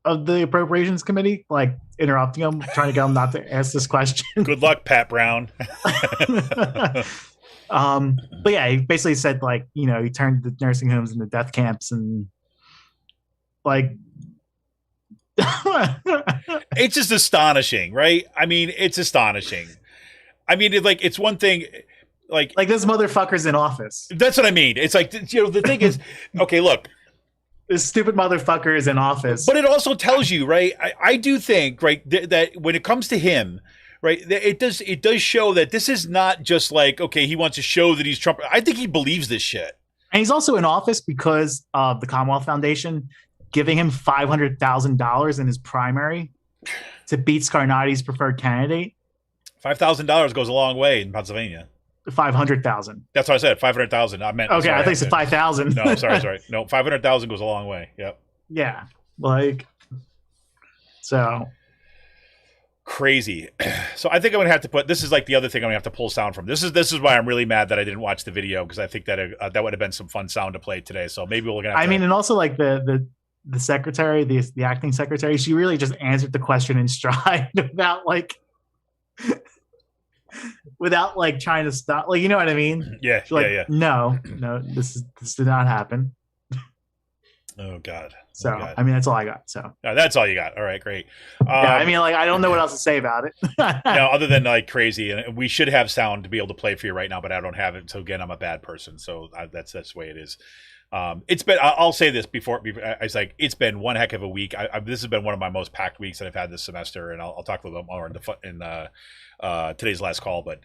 of the Appropriations Committee, like interrupting him, trying to get him not to ask this question. Good luck, Pat Brown. But yeah, he basically said like, you know, he turned the nursing homes into death camps and like it's just astonishing, right? I mean, it's astonishing. I mean, it's one thing like this motherfucker's in office. That's what I mean. It's like, you know, the thing is, okay, look, this stupid motherfucker is in office. But it also tells you, right? I do think, right, that when it comes to him, right, it does show that this is not just like, okay, he wants to show that he's Trump. I think he believes this shit. And he's also in office because of the Commonwealth Foundation giving him $500,000 in his primary to beat Scarnati's preferred candidate. $5,000 goes a long way in Pennsylvania. 500,000. That's what I said. 500,000. I meant. Okay, sorry, I think you said 5,000. No, sorry. No, 500,000 goes a long way. Yep. Yeah, like so crazy. So I think I'm gonna have to put. This is like the other thing I'm gonna have to pull sound from. This is why I'm really mad that I didn't watch the video, because I think that that would have been some fun sound to play today. So maybe we're gonna. I mean, and also like the secretary, the acting secretary, she really just answered the question in stride without like trying to stop, like, you know what I mean? Yeah, like, yeah. No, this did not happen. Oh God. So oh, God. I mean, that's all I got. So that's all you got. All right, great. Yeah, I mean, like, I don't know what else to say about it. No, other than like crazy, and we should have sound to be able to play for you right now, but I don't have it. So again, I'm a bad person. So that's the way it is. It's been. I'll say this before. It's like it's been one heck of a week. This has been one of my most packed weeks that I've had this semester, and I'll talk a little bit more in today's last call. But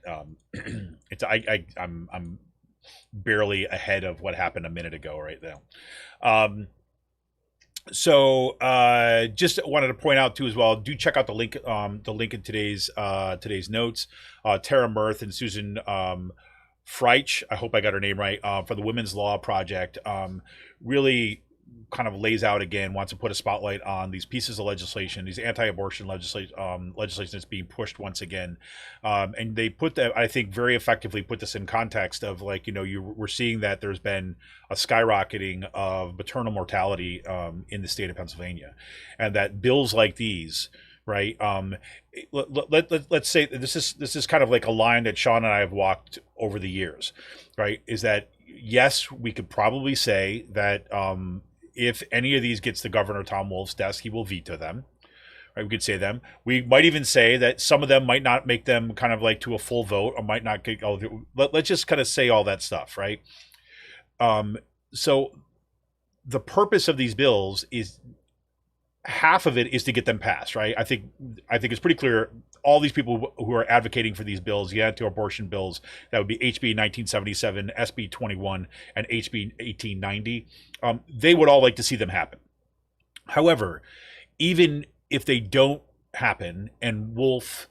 I'm barely ahead of what happened a minute ago right now. So just wanted to point out too as well. Do check out the link in today's notes. Tara Mirth and Susan Freich, I hope I got her name right, for the Women's Law Project. Really kind of lays out again, wants to put a spotlight on these pieces of legislation, these anti-abortion legislation that's being pushed once again, and they put that, I think, very effectively put this in context of like, we're seeing that there's been a skyrocketing of maternal mortality in the state of Pennsylvania, and that bills like these, right? Let's say this is kind of like a line that Sean and I have walked over the years, right? Is that yes, we could probably say that if any of these gets to Governor Tom Wolf's desk, he will veto them. Right? We could say them. We might even say that some of them might not make them kind of like to a full vote, or might not get. Let's just kind of say all that stuff, right? So the purpose of these bills is, half of it is to get them passed, right? I think it's pretty clear. All these people who are advocating for these bills, the anti-abortion bills, that would be HB 1977, SB 21, and HB 1890. They would all like to see them happen. However, even if they don't happen and Wolf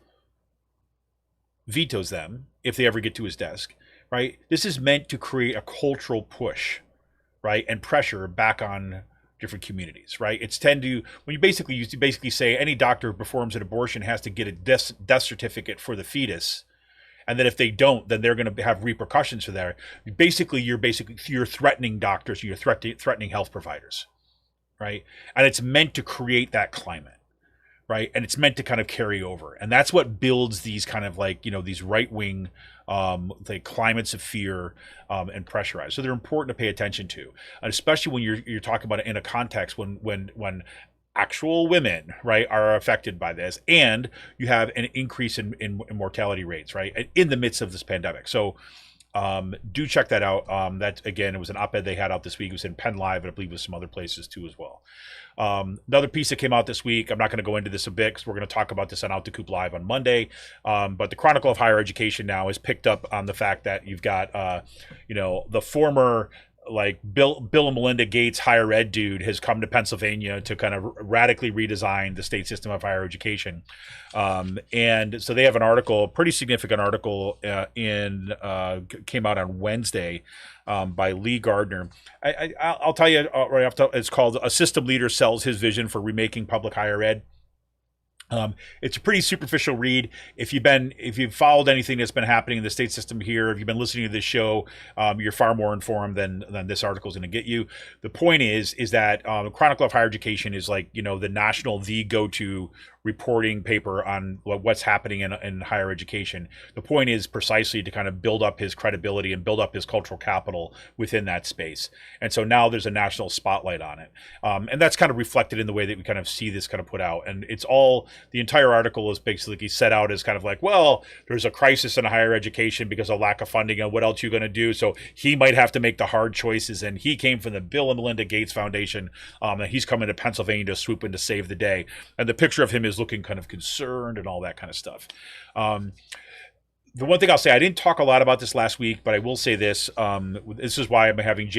vetoes them, if they ever get to his desk, right? This is meant to create a cultural push, right, and pressure back on different communities, right? It's when you basically say any doctor who performs an abortion has to get a death certificate for the fetus, and then if they don't, then they're going to have repercussions for that. You're threatening doctors, you're threatening health providers, right? And it's meant to create that climate, right? And it's meant to kind of carry over, and that's what builds these kind of like these right wing like climates of fear and pressurized. So they're important to pay attention to, and especially when you're talking about it in a context when actual women, right, are affected by this, and you have an increase in mortality rates, right, in the midst of this pandemic. So do check that out. That again, it was an op-ed they had out this week. It was in Penn Live, and I believe it was some other places too as well. Another piece that came out this week, I'm not going to go into this a bit because we're going to talk about this on Out to Coop Live on Monday. But the Chronicle of Higher Education now has picked up on the fact that you've got, the former like Bill and Melinda Gates higher ed dude has come to Pennsylvania to kind of radically redesign the state system of higher education. And so they have an article, a pretty significant article came out on Wednesday by Lee Gardner. I'll tell you right off the top, it's called "A System Leader Sells His Vision for Remaking Public Higher Ed." It's a pretty superficial read. If you've followed anything that's been happening in the state system here, if you've been listening to this show, you're far more informed than this article is going to get you. The point is that Chronicle of Higher Education is like the go-to reporting paper on what's happening in higher education. The point is precisely to kind of build up his credibility and build up his cultural capital within that space. And so now there's a national spotlight on it. And that's kind of reflected in the way that we kind of see this kind of put out. And the entire article is basically set out as kind of like, well, there's a crisis in higher education because of lack of funding, and what else are you going to do? So he might have to make the hard choices. And he came from the Bill and Melinda Gates Foundation, and he's coming to Pennsylvania to swoop in to save the day. And the picture of him is looking kind of concerned and all that kind of stuff. The one thing I'll say, I didn't talk a lot about this last week, but I will say this. This is why I'm having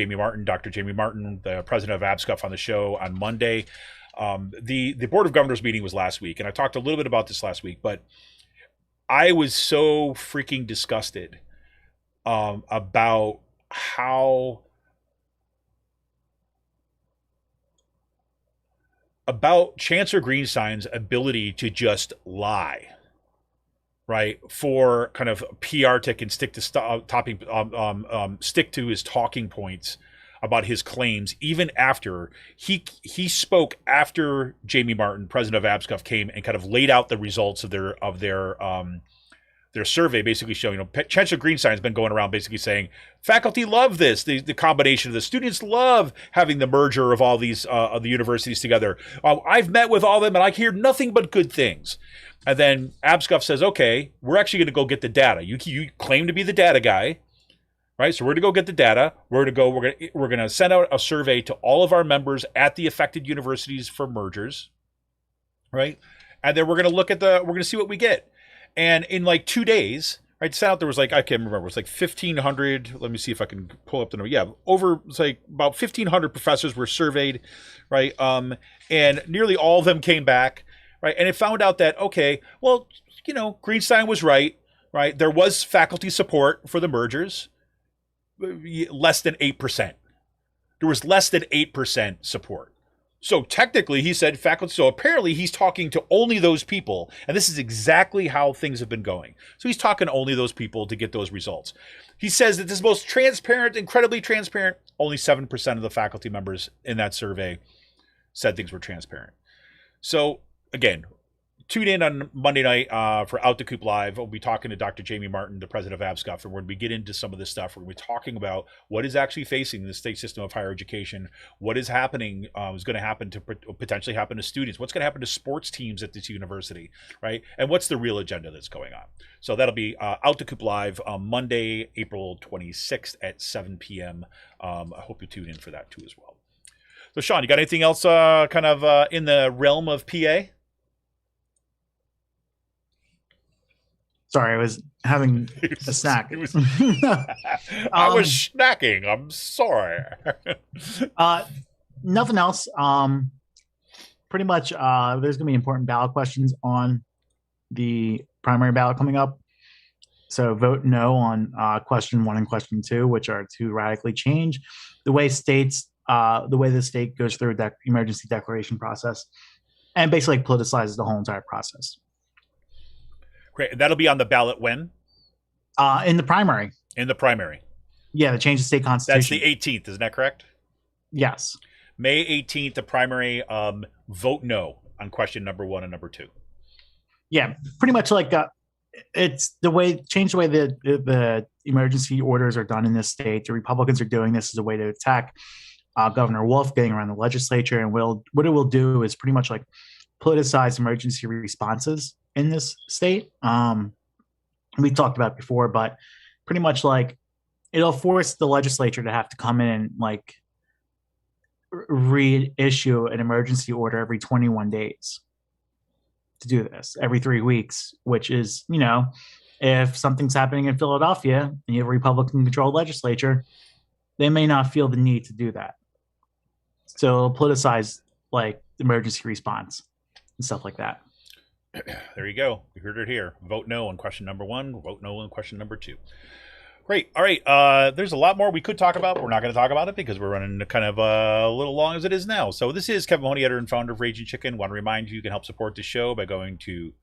Dr. Jamie Martin, the president of ABSCUF, on the show on Monday. The Board of Governors meeting was last week, and I talked a little bit about this last week, but I was so freaking disgusted about Chancellor Greenstein's ability to just lie, right, for kind of PR tick and stick to his talking points about his claims, even after he spoke after Jamie Martin, president of ABSCUF, came and kind of laid out the results of their survey, basically showing, Chancellor Greenstein's been going around basically saying faculty love this, the combination of the students love having the merger of all these of the universities together. I've met with all of them and I hear nothing but good things. And then ABSCUF says, okay, we're actually going to go get the data. You claim to be the data guy, right? So we're going to go get the data. We're going to send out a survey to all of our members at the affected universities for mergers, right? And then we're going to see what we get. And in like 2 days, right, sent out, there was like, I can't remember, it was like 1,500. Let me see if I can pull up the number. Yeah, it's like about 1,500 professors were surveyed, right? And nearly all of them came back, right? And it found out that, okay, well, Greenstein was right? There was faculty support for the mergers, less than 8%. there was less than 8% support. So technically, he said faculty. So apparently, he's talking to only those people, and this is exactly how things have been going. So he's talking to only those people to get those results. He says that this is most transparent, incredibly transparent. Only 7% of the faculty members in that survey said things were transparent. So again, tune in on Monday night for Out the Coop Live. We'll be talking to Dr. Jamie Martin, the president of ABSCUF, and when we get into some of this stuff, we're going to be talking about what is actually facing the state system of higher education, what is happening, is going to happen to potentially happen to students, what's going to happen to sports teams at this university, right? And what's the real agenda that's going on. So that'll be Out the Coop Live Monday, April 26th at 7 p.m. I hope you tune in for that too as well. So Sean, you got anything else in the realm of PA? Sorry, I was having a snack. I was snacking. I'm sorry. Nothing else. Pretty much, there's going to be important ballot questions on the primary ballot coming up. So vote no on question 1 and question 2, which are to radically change the way the state goes through a emergency declaration process, and basically politicizes the whole entire process. Great. That'll be on the ballot when? In the primary. In the primary. Yeah, to change the state constitution. That's the 18th, isn't that correct? Yes. May 18th, the primary. Vote no on question number 1 and number 2. Yeah, pretty much like it's the way the emergency orders are done in this state. The Republicans are doing this as a way to attack Governor Wolf, getting around the legislature, and what it will do is pretty much like politicize emergency responses in this state. We talked about it before, but pretty much like it'll force the legislature to have to come in and like reissue an emergency order every 21 days to do this, every 3 weeks, which is, if something's happening in Philadelphia and you have a Republican controlled legislature, they may not feel the need to do that. So politicize like emergency response and stuff like that. There you go. You heard it here. Vote no on question number 1. Vote no on question number 2. Great. All right. There's a lot more we could talk about, but we're not going to talk about it because we're running kind of a little long as it is now. So this is Kevin Mahoney, editor and founder of Raging Chicken. Want to remind you can help support the show by going to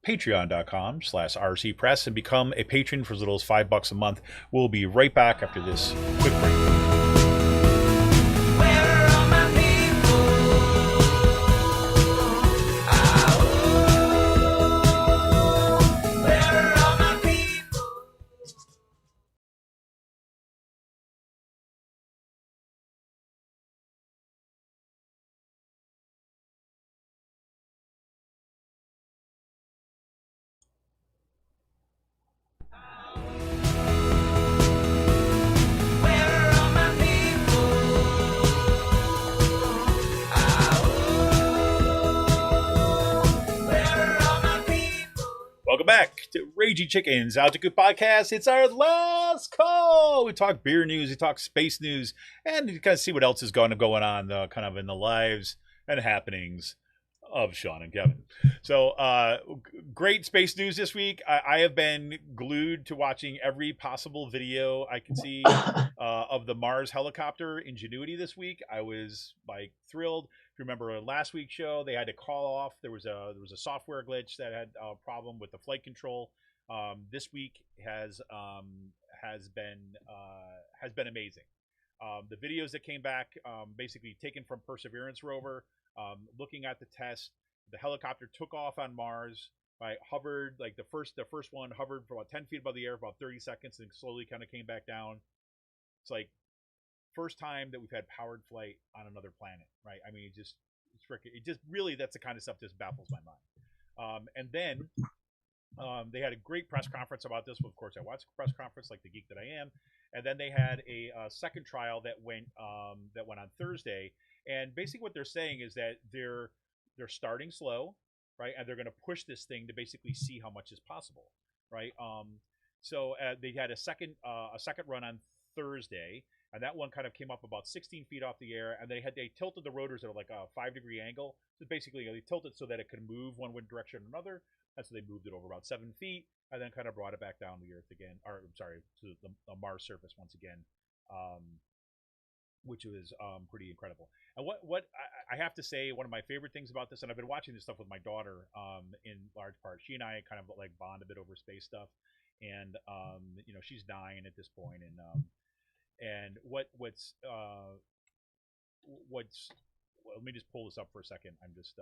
patreon.com/rcpress and become a patron for as little as $5 a month. We'll be right back after this quick break. Welcome back to Raging Chickens Out to Coop Podcast. It's our last call. We talk beer news, we talk space news, and you kind of see what else is going on kind of in the lives and happenings of Sean and Kevin. So great space news this week. I have been glued to watching every possible video I can see of the Mars helicopter Ingenuity this week. I was like thrilled. If you remember last week's show, they had to call off. There was a software glitch that had a problem with the flight control. This week has been amazing. The videos that came back, basically taken from Perseverance rover, looking at the test. The helicopter took off on Mars. Right, hovered like the first one hovered for about 10 feet above the air for about 30 seconds, and slowly kind of came back down. It's like first time that we've had powered flight on another planet, right? I mean, it's just really, that's the kind of stuff that just baffles my mind. And then they had a great press conference about this. Well, of course, I watched the press conference like the geek that I am. And then they had a second trial that went on Thursday. And basically what they're saying is that they're starting slow, right? And they're going to push this thing to basically see how much is possible, right? So they had a second run on Thursday, and that one kind of came up about 16 feet off the air, and they tilted the rotors at like a 5-degree angle. So basically, they tilted so that it could move one direction or another. And so they moved it over about 7 feet, and then kind of brought it back down to the Earth again, or I'm sorry, to the Mars surface once again. which was pretty incredible. And what I have to say, one of my favorite things about this, and I've been watching this stuff with my daughter in large part. She and I kind of like bond a bit over space stuff, and you know, she's 9 at this point, and what's well, let me just pull this up for a second. I'm just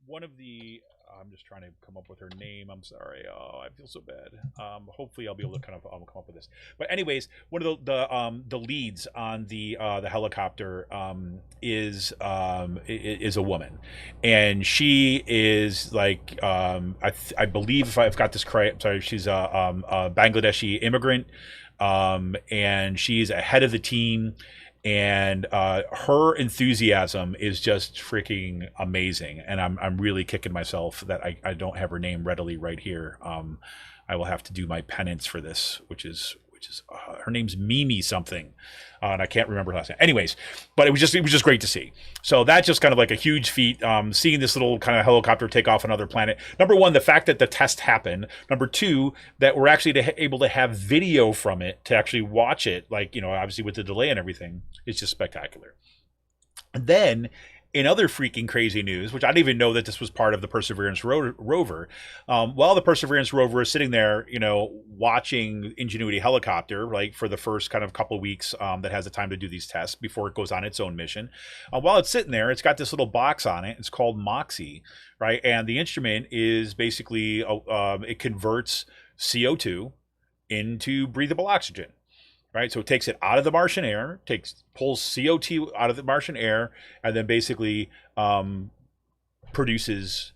one of the I'm just trying to come up with her name. I'm sorry. Oh, I feel so bad. Hopefully, I'll be able to kind of come up with this. But anyways, one of the leads on the helicopter is a woman, and she is like I believe, if I've got this correct, sorry, she's a Bangladeshi immigrant, and she's ahead of the team. And her enthusiasm is just freaking amazing, and I'm really kicking myself that I don't have her name readily right here. I will have to do my penance for this, which is her name's Mimi something, and I can't remember her last name. Anyways, but it was just great to see. So that's just kind of like a huge feat, seeing this little kind of helicopter take off another planet. Number one, the fact that the test happened. Number two, that we're actually able to have video from it to actually watch it, like, you know, obviously with the delay and everything, it's just spectacular. And then, in other freaking crazy news, which I didn't even know that this was part of the Perseverance rover, while the Perseverance rover is sitting there, you know, watching Ingenuity helicopter, like for the first kind of couple of weeks that has the time to do these tests before it goes on its own mission, while it's sitting there, it's got this little box on it. It's called MOXIE, right? And the instrument is basically, it converts CO2 into breathable oxygen. Right, so it takes it out of the Martian air, pulls CO2 out of the Martian air, and then basically produces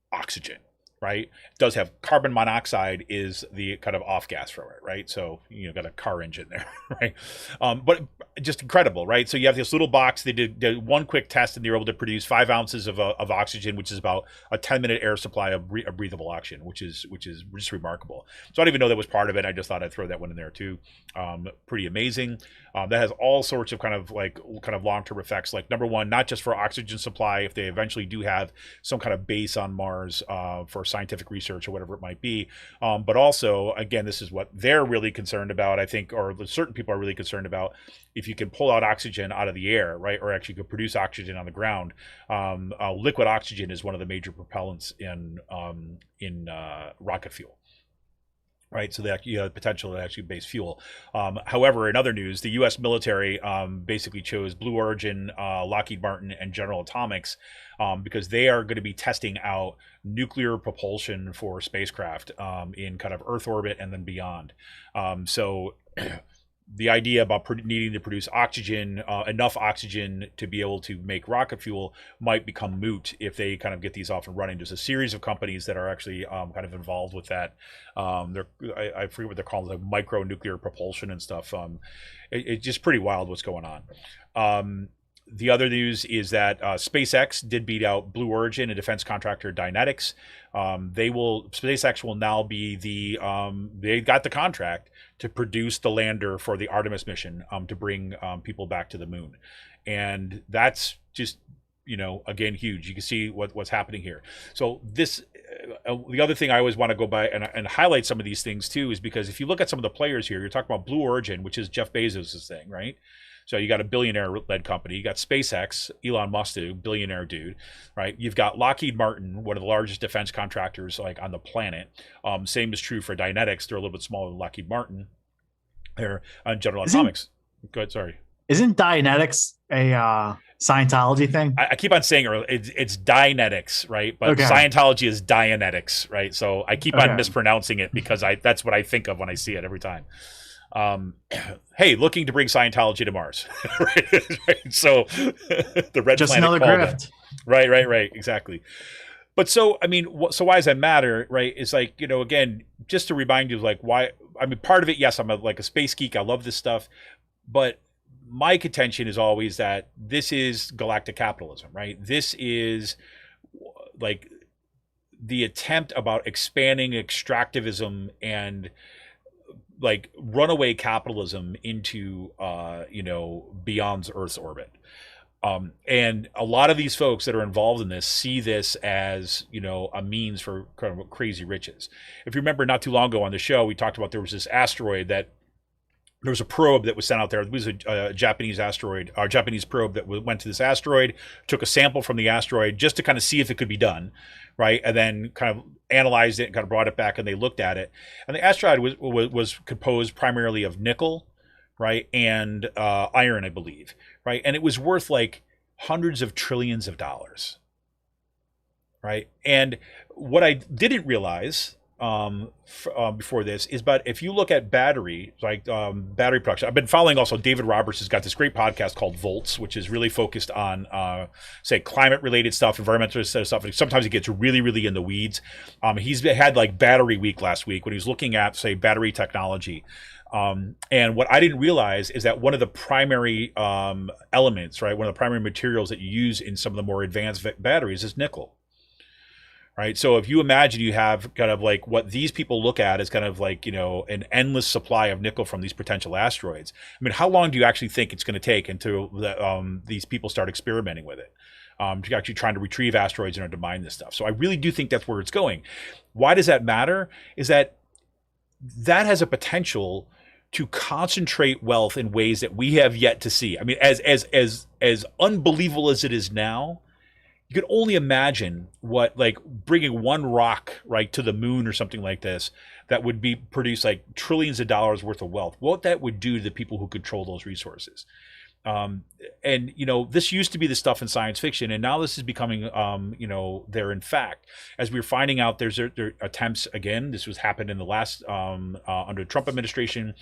oxygen. Right, it does have carbon monoxide is the kind of off gas from it. Right, so you know, got a car engine there. Right, but just incredible. Right, so you have this little box. They did one quick test, and they were able to produce 5 ounces of oxygen, which is about a 10-minute air supply of breathable oxygen, which is just remarkable. So I didn't even know that was part of it. I just thought I'd throw that one in there too. Pretty amazing. That has all sorts of kind of long-term effects. Like, number one, not just for oxygen supply, if they eventually do have some kind of base on Mars for scientific research or whatever it might be, but also, again, this is what they're really concerned about, I think, or certain people are really concerned about. If you can pull out oxygen out of the air, right, or actually could produce oxygen on the ground, liquid oxygen is one of the major propellants in rocket fuel. Right, so that you have potential to actually base fuel. However, in other news, the U.S. military basically chose Blue Origin, Lockheed Martin, and General Atomics because they are going to be testing out nuclear propulsion for spacecraft in kind of Earth orbit and then beyond. So the idea about needing to produce oxygen, enough oxygen to be able to make rocket fuel, might become moot if they kind of get these off and running. There's a series of companies that are actually kind of involved with that. I forget what they're called, like micro nuclear propulsion and stuff. It's just pretty wild what's going on. The other news is that SpaceX did beat out Blue Origin and defense contractor Dynetics. SpaceX will now be they got the contract to produce the lander for the Artemis mission to bring people back to the moon. And that's just, you know, again, huge. You can see what's happening here. So this, the other thing I always want to go by and highlight some of these things too, is because if you look at some of the players here, you're talking about Blue Origin, which is Jeff Bezos' thing, right? So you got a billionaire-led company. You got SpaceX, Elon Musk, billionaire dude, right? You've got Lockheed Martin, one of the largest defense contractors like on the planet. Same is true for Dynetics. They're a little bit smaller than Lockheed Martin. They're on General Atomics. Go ahead, sorry. Isn't Dynetics a Scientology thing? I keep on saying it's Dynetics, right? But Scientology is Dianetics, right? So I keep on mispronouncing it because that's what I think of when I see it every time. Hey, looking to bring Scientology to Mars. Right? So the red just planet another grift. Right, exactly. But so, I mean, so why does that matter, right? It's like, you know, again, just to remind you, like, why, I mean, part of it, yes, I'm like a space geek. I love this stuff. But my contention is always that this is galactic capitalism, right? This is like the attempt about expanding extractivism and like runaway capitalism into, you know, beyond Earth's orbit. And a lot of these folks that are involved in this see this as, a means for kind of crazy riches. If you remember, not too long ago on the show, we talked about there was this asteroid that there was a probe that was sent out there. It was a Japanese asteroid, or Japanese probe that went to this asteroid, took a sample from the asteroid just to kind of see if it could be done, right? And then kind of analyzed it and kind of brought it back, and they looked at it. And the asteroid was composed primarily of nickel, right, and iron, I believe, right? And it was worth like hundreds of trillions of dollars, right? And what I didn't realize before this is, but if you look at battery production, I've been following also David Roberts has got this great podcast called Volts, which is really focused on say climate related stuff, environmental stuff. Sometimes it gets really, really in the weeds. He's had like battery week last week when he was looking at, say, battery technology. And what I didn't realize is that one of the primary elements, right, one of the primary materials that you use in some of the more advanced batteries is nickel. Right. So if you imagine you have kind of like what these people look at as kind of like, an endless supply of nickel from these potential asteroids. I mean, how long do you actually think it's going to take until these people start experimenting with it? To actually trying to retrieve asteroids in order to mine this stuff. So I really do think that's where it's going. Why does that matter? Is that has a potential to concentrate wealth in ways that we have yet to see. I mean, as unbelievable as it is now, you could only imagine what, like, bringing one rock right to the moon or something like this that would be produce like trillions of dollars worth of wealth. What that would do to the people who control those resources. And this used to be the stuff in science fiction, and now this is becoming there in fact. As we're finding out, there attempts again. This was happened in the last under the Trump administration.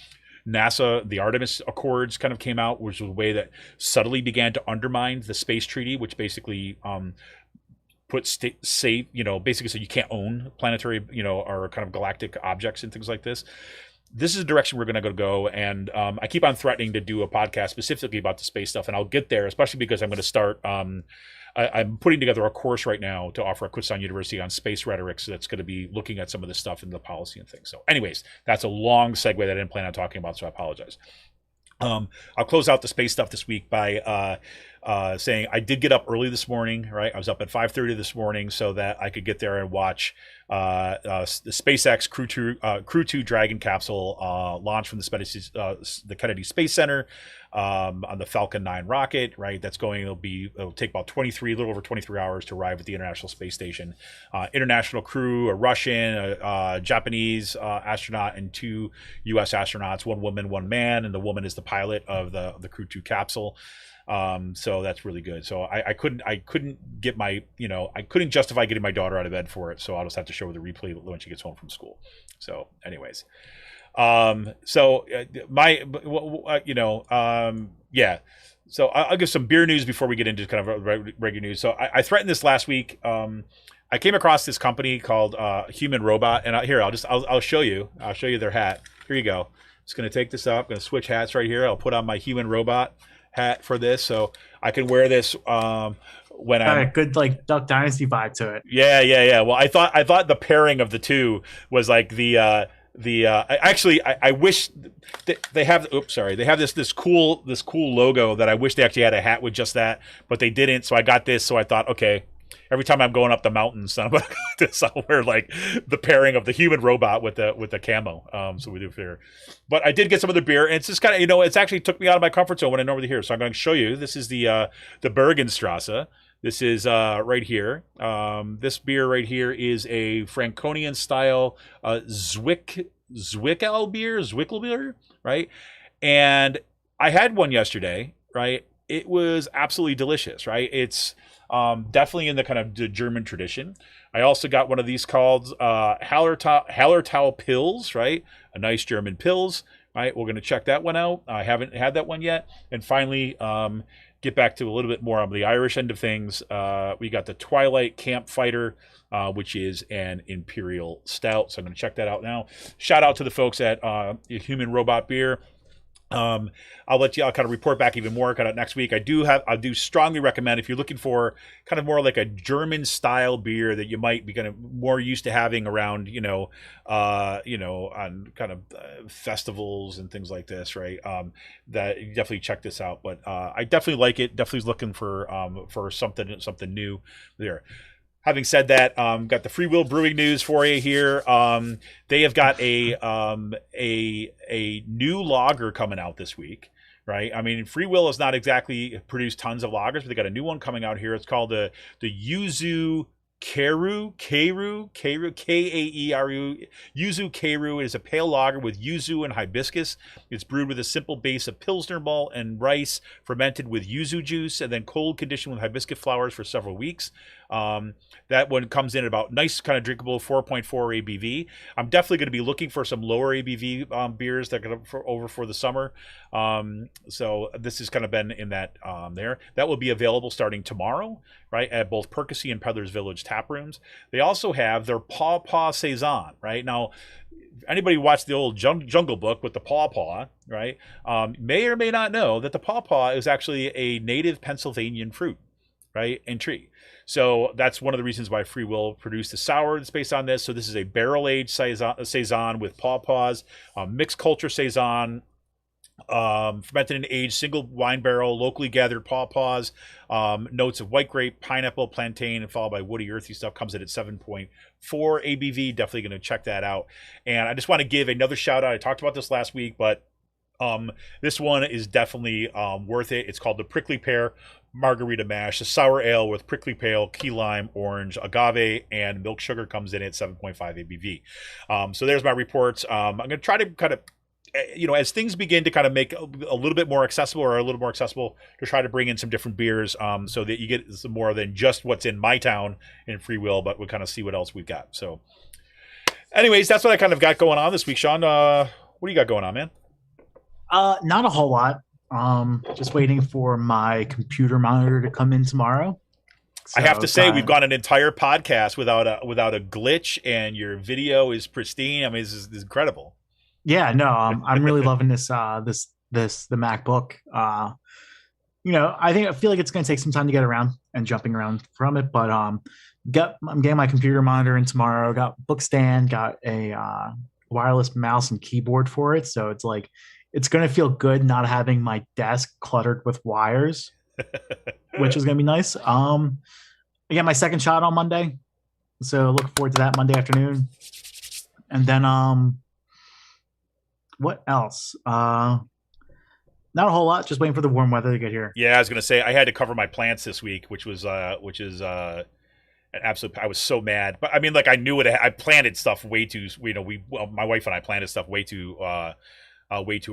NASA, the Artemis Accords kind of came out, which was a way that subtly began to undermine the space treaty, which basically put basically said you can't own planetary, or kind of galactic objects and things like this. This is the direction we're going to go. And I keep on threatening to do a podcast specifically about the space stuff, and I'll get there, especially because I'm going to start. I'm putting together a course right now to offer at Kutztown University on space rhetoric, so that's going to be looking at some of this stuff in the policy and things. So anyways, that's a long segue that I didn't plan on talking about, so I apologize. I'll close out the space stuff this week by saying I did get up early this morning, right? I was up at 5:30 this morning so that I could get there and watch the SpaceX Crew 2 Dragon capsule launch from the Kennedy Space Center on the Falcon 9 rocket, right? That's going, it'll take about a little over 23 hours to arrive at the International Space Station. International crew, a Russian, a Japanese astronaut, and 2 U.S. astronauts, 1 woman, 1 man, and the woman is the pilot of the Crew 2 capsule. So that's really good. So I couldn't get my, I couldn't justify getting my daughter out of bed for it. So I'll just have to show her the replay when she gets home from school. So anyways, yeah. So I'll give some beer news before we get into kind of regular news. So I threatened this last week. I came across this company called Human Robot, and I'll show you. I'll show you their hat. Here you go. Just going to take this up. I'm going to switch hats right here. I'll put on my Human Robot hat for this, so I can wear this when I'm a good like Duck Dynasty vibe to it. Yeah. Well, I thought the pairing of the two was like I wish they have. Oops, sorry. They have this cool logo that I wish they actually had a hat with just that, but they didn't. So I got this. So I thought, okay, every time I'm going up the mountains, I'll wear like the pairing of the Human Robot with the camo. So we do fear. But I did get some of the beer, and it's just kind of, it's actually took me out of my comfort zone when I normally here. So I'm going to show you. This is the Bergenstrasse. This is right here. This beer right here is a Franconian style Zwickel beer, right? And I had one yesterday, right? It was absolutely delicious, right? It's definitely in the kind of the German tradition. I also got one of these called Hallertau Pils, right? A nice German Pils, right? We're going to check that one out. I haven't had that one yet. And finally, get back to a little bit more on the Irish end of things. We got the Twilight Campfighter, which is an Imperial Stout. So I'm going to check that out now. Shout out to the folks at Human Robot Beer. I'll kind of report back even more kind of next week. I do strongly recommend, if you're looking for kind of more like a German style beer that you might be kind of more used to having around, on kind of festivals and things like this, right? That you definitely check this out. But I definitely like it. Definitely looking for something new there. Having said that, got the Free Will Brewing news for you here. They have got a new lager coming out this week, right? I mean, Free Will has not exactly produced tons of lagers, but they got a new one coming out here. It's called the Yuzu Kaeru, Kaeru. Yuzu Kaeru is a pale lager with yuzu and hibiscus. It's brewed with a simple base of Pilsner malt and rice, fermented with yuzu juice, and then cold conditioned with hibiscus flowers for several weeks. That one comes in about nice, kind of drinkable 4.4 ABV. I'm definitely going to be looking for some lower ABV beers that are over for the summer. So this has kind of been in that there. That will be available starting tomorrow, right, at both Percy and Peddler's Village tap rooms. They also have their Paw Paw Saison, right? Now, anybody watched the old Jungle Book with the Paw Paw, right, may or may not know that the Paw Paw is actually a native Pennsylvanian fruit, right, and tree. So that's one of the reasons why Free Will produced a sour that's based on this. So this is a barrel-aged saison with pawpaws, mixed culture saison, fermented and aged single wine barrel, locally gathered pawpaws, notes of white grape, pineapple, plantain, and followed by woody, earthy stuff. Comes in at 7.4 ABV. Definitely going to check that out. And I just want to give another shout out. I talked about this last week, but this one is definitely worth it. It's called the Prickly Pear Margarita Mash, a sour ale with prickly pear, key lime, orange, agave, and milk sugar. Comes in at 7.5 ABV. So there's my reports. I'm going to try to kind of, as things begin to kind of make a little bit more accessible to try to bring in some different beers, so that you get some more than just what's in my town in Free Will, but we'll kind of see what else we've got. So anyways, that's what I kind of got going on this week. Sean, what do you got going on, man? Not a whole lot. Just waiting for my computer monitor to come in tomorrow. So I have to say, we've gone an entire podcast without a glitch, and your video is pristine. I mean, this is incredible. Yeah, no, I'm really loving this the MacBook. I feel like it's going to take some time to get around and jumping around from it, but I'm getting my computer monitor in tomorrow. Got book stand, got a wireless mouse and keyboard for it, so it's like, it's going to feel good not having my desk cluttered with wires, which is going to be nice. I got my second shot on Monday, so look forward to that Monday afternoon. And then, what else? Not a whole lot. Just waiting for the warm weather to get here. Yeah, I was going to say, I had to cover my plants this week, which is an absolute. I was so mad, but I mean, like, I knew it. I planted stuff way too. My wife and I planted stuff way too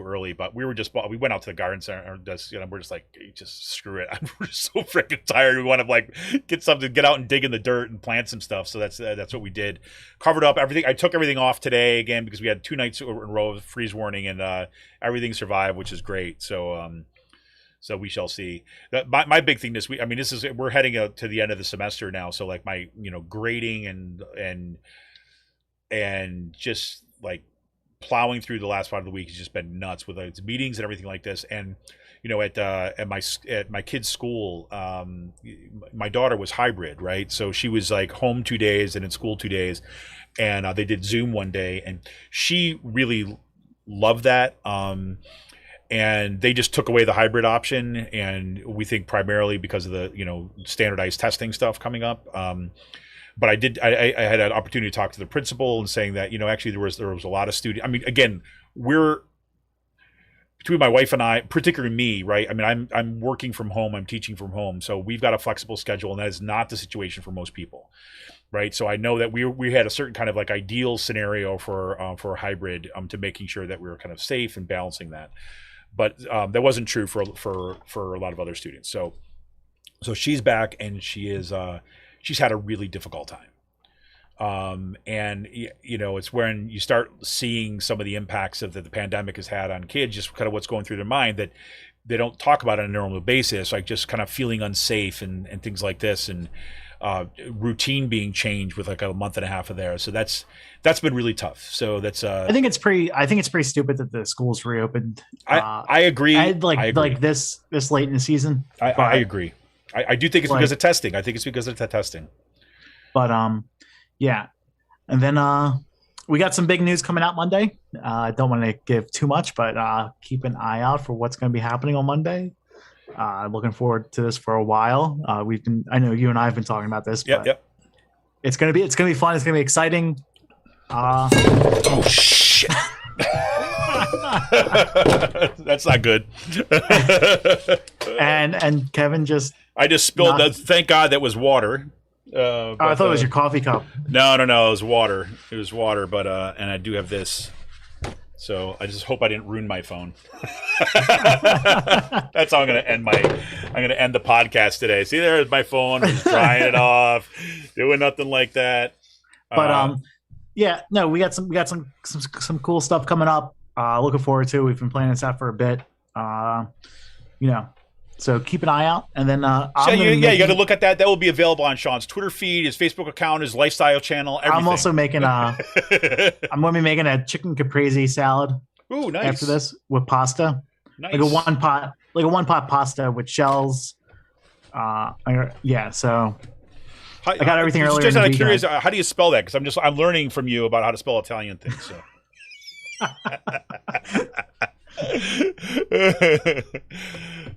early, but we went out to the garden center and we're just like, just screw it. We're just so freaking tired. We want to get out and dig in the dirt and plant some stuff. So that's what we did. Covered up everything. I took everything off today again because we had 2 nights in a row of freeze warning, and everything survived, which is great. So we shall see. My big thing this week, I mean, we're heading out to the end of the semester now. So like my, grading and just like plowing through the last part of the week has just been nuts with its meetings and everything like this. And at my kid's school, my daughter was hybrid, right? So she was like home 2 days and in school 2 days, and they did Zoom one day, and she really loved that. And they just took away the hybrid option, and we think primarily because of the standardized testing stuff coming up. But I had an opportunity to talk to the principal and saying that, actually there was a lot of students. I mean, again, between my wife and I, particularly me, right? I mean, I'm working from home, I'm teaching from home. So we've got a flexible schedule, and that is not the situation for most people, right? So I know that we had a certain kind of like ideal scenario for a hybrid, to making sure that we were kind of safe and balancing that. But that wasn't true for a lot of other students. So she's back, and she's had a really difficult time. And it's when you start seeing some of the impacts that the pandemic has had on kids, just kind of what's going through their mind that they don't talk about on a normal basis, like just kind of feeling unsafe and things like this. And routine being changed with like a month and a half of there. So that's been really tough. So that's I think it's pretty stupid that the schools reopened. I agree. Like this late in the season. I agree. I do think it's because of testing. I think it's because of the testing. But yeah. And then we got some big news coming out Monday. I don't want to give too much, but keep an eye out for what's going to be happening on Monday. Looking forward to this for a while. I know you and I have been talking about this. Yep. It's gonna be fun. It's gonna be exciting. Oh shit! That's not good. and Kevin I just spilled. Thank God that was water. I thought it was your coffee cup. No, it was water. It was water, but and I do have this. So I just hope I didn't ruin my phone. That's how I'm gonna end the podcast today. See, there's my phone, just drying it off, doing nothing like that. But yeah, no, we got some cool stuff coming up. Looking forward to. We've been planning this out for a bit. So keep an eye out, and then you got to look at that. That will be available on Sean's Twitter feed, his Facebook account, his lifestyle channel. Everything. I'm also making I'm going to be making a chicken caprese salad. Ooh, nice. After this with pasta, nice. like a one pot pasta with shells. Yeah, so I got everything earlier. Just out of curious, how do you spell that? Because I'm learning from you about how to spell Italian things. So.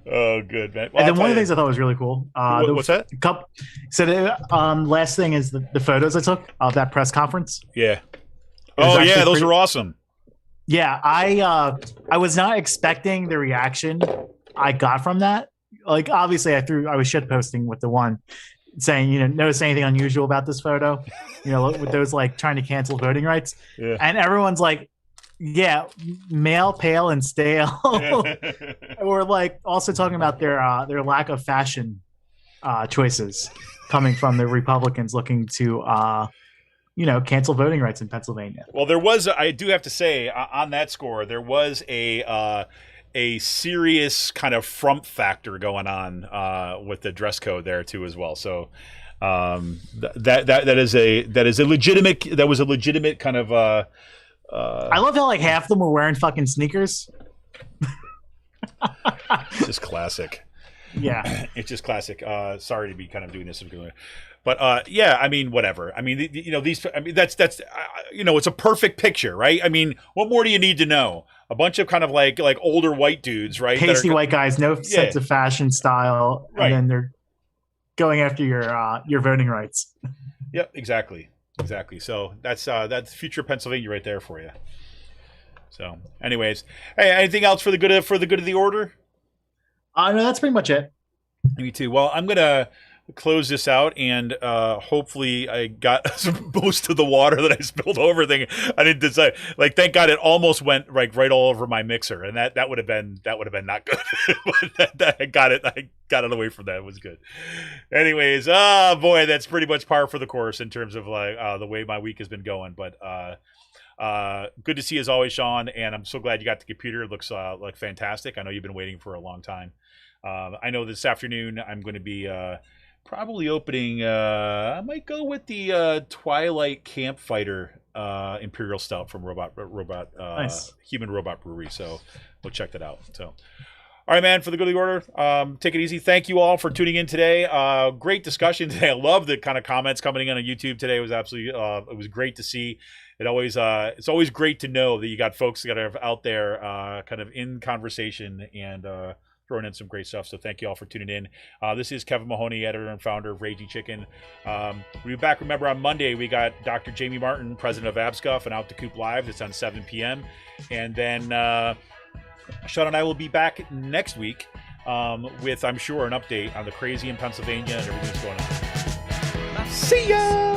Oh, good, man. Well, and then one of the things I thought was really cool. What's that? Last thing is the photos I took of that press conference. Yeah. Oh, yeah, those are awesome. Yeah, I was not expecting the reaction I got from that. Like, obviously, I was shit posting with the one saying, notice anything unusual about this photo? With those like trying to cancel voting rights. Yeah. And everyone's like, yeah, male, pale, and stale. Or like also talking about their lack of fashion choices coming from the Republicans looking to cancel voting rights in Pennsylvania. Well, I do have to say on that score, there was a serious kind of frump factor going on with the dress code there too as well. So that was a legitimate kind of. I love how like half of them were wearing fucking sneakers. It's just classic. Yeah, it's just classic. Sorry to be kind of doing this, but yeah, I mean, whatever. I mean, that's it's a perfect picture, right? I mean, what more do you need to know? A bunch of kind of like older white dudes, right? Pasty white guys, no sense of fashion, style, right. And then they're going after your voting rights. Yep, exactly. So that's future Pennsylvania right there for you. So, anyways, hey, anything else for the good of the order? No, that's pretty much it. Me too. Well, I'm gonna close this out, and hopefully I got most of the water that I spilled over. Thing I didn't decide. Like, thank God it almost went right all over my mixer, and that would have been not good. But I got it away from that. It was good. Anyways, boy, that's pretty much par for the course in terms of like the way my week has been going. But good to see you as always, Sean, and I'm so glad you got the computer. It looks like fantastic. I know you've been waiting for a long time. I know this afternoon I'm going to be probably opening. I might go with the Twilight Campfighter Imperial Stout from Nice. Human Robot Brewery. So we'll check that out. So, all right, man. For the good of the order, take it easy. Thank you all for tuning in today. Great discussion today. I love the kind of comments coming in on YouTube today. It was absolutely. It was great to see. It's always great to know that you got folks that are out there, kind of in conversation and. Throwing in some great stuff. So thank you all for tuning in. This is Kevin Mahoney, editor and founder of Raging Chicken. We'll be back. Remember, on Monday, we got Dr. Jamie Martin, president of ABSCUF, and Out the Coop Live. It's on 7 p.m. And then Sean and I will be back next week with, I'm sure, an update on the crazy in Pennsylvania and everything that's going on. See ya!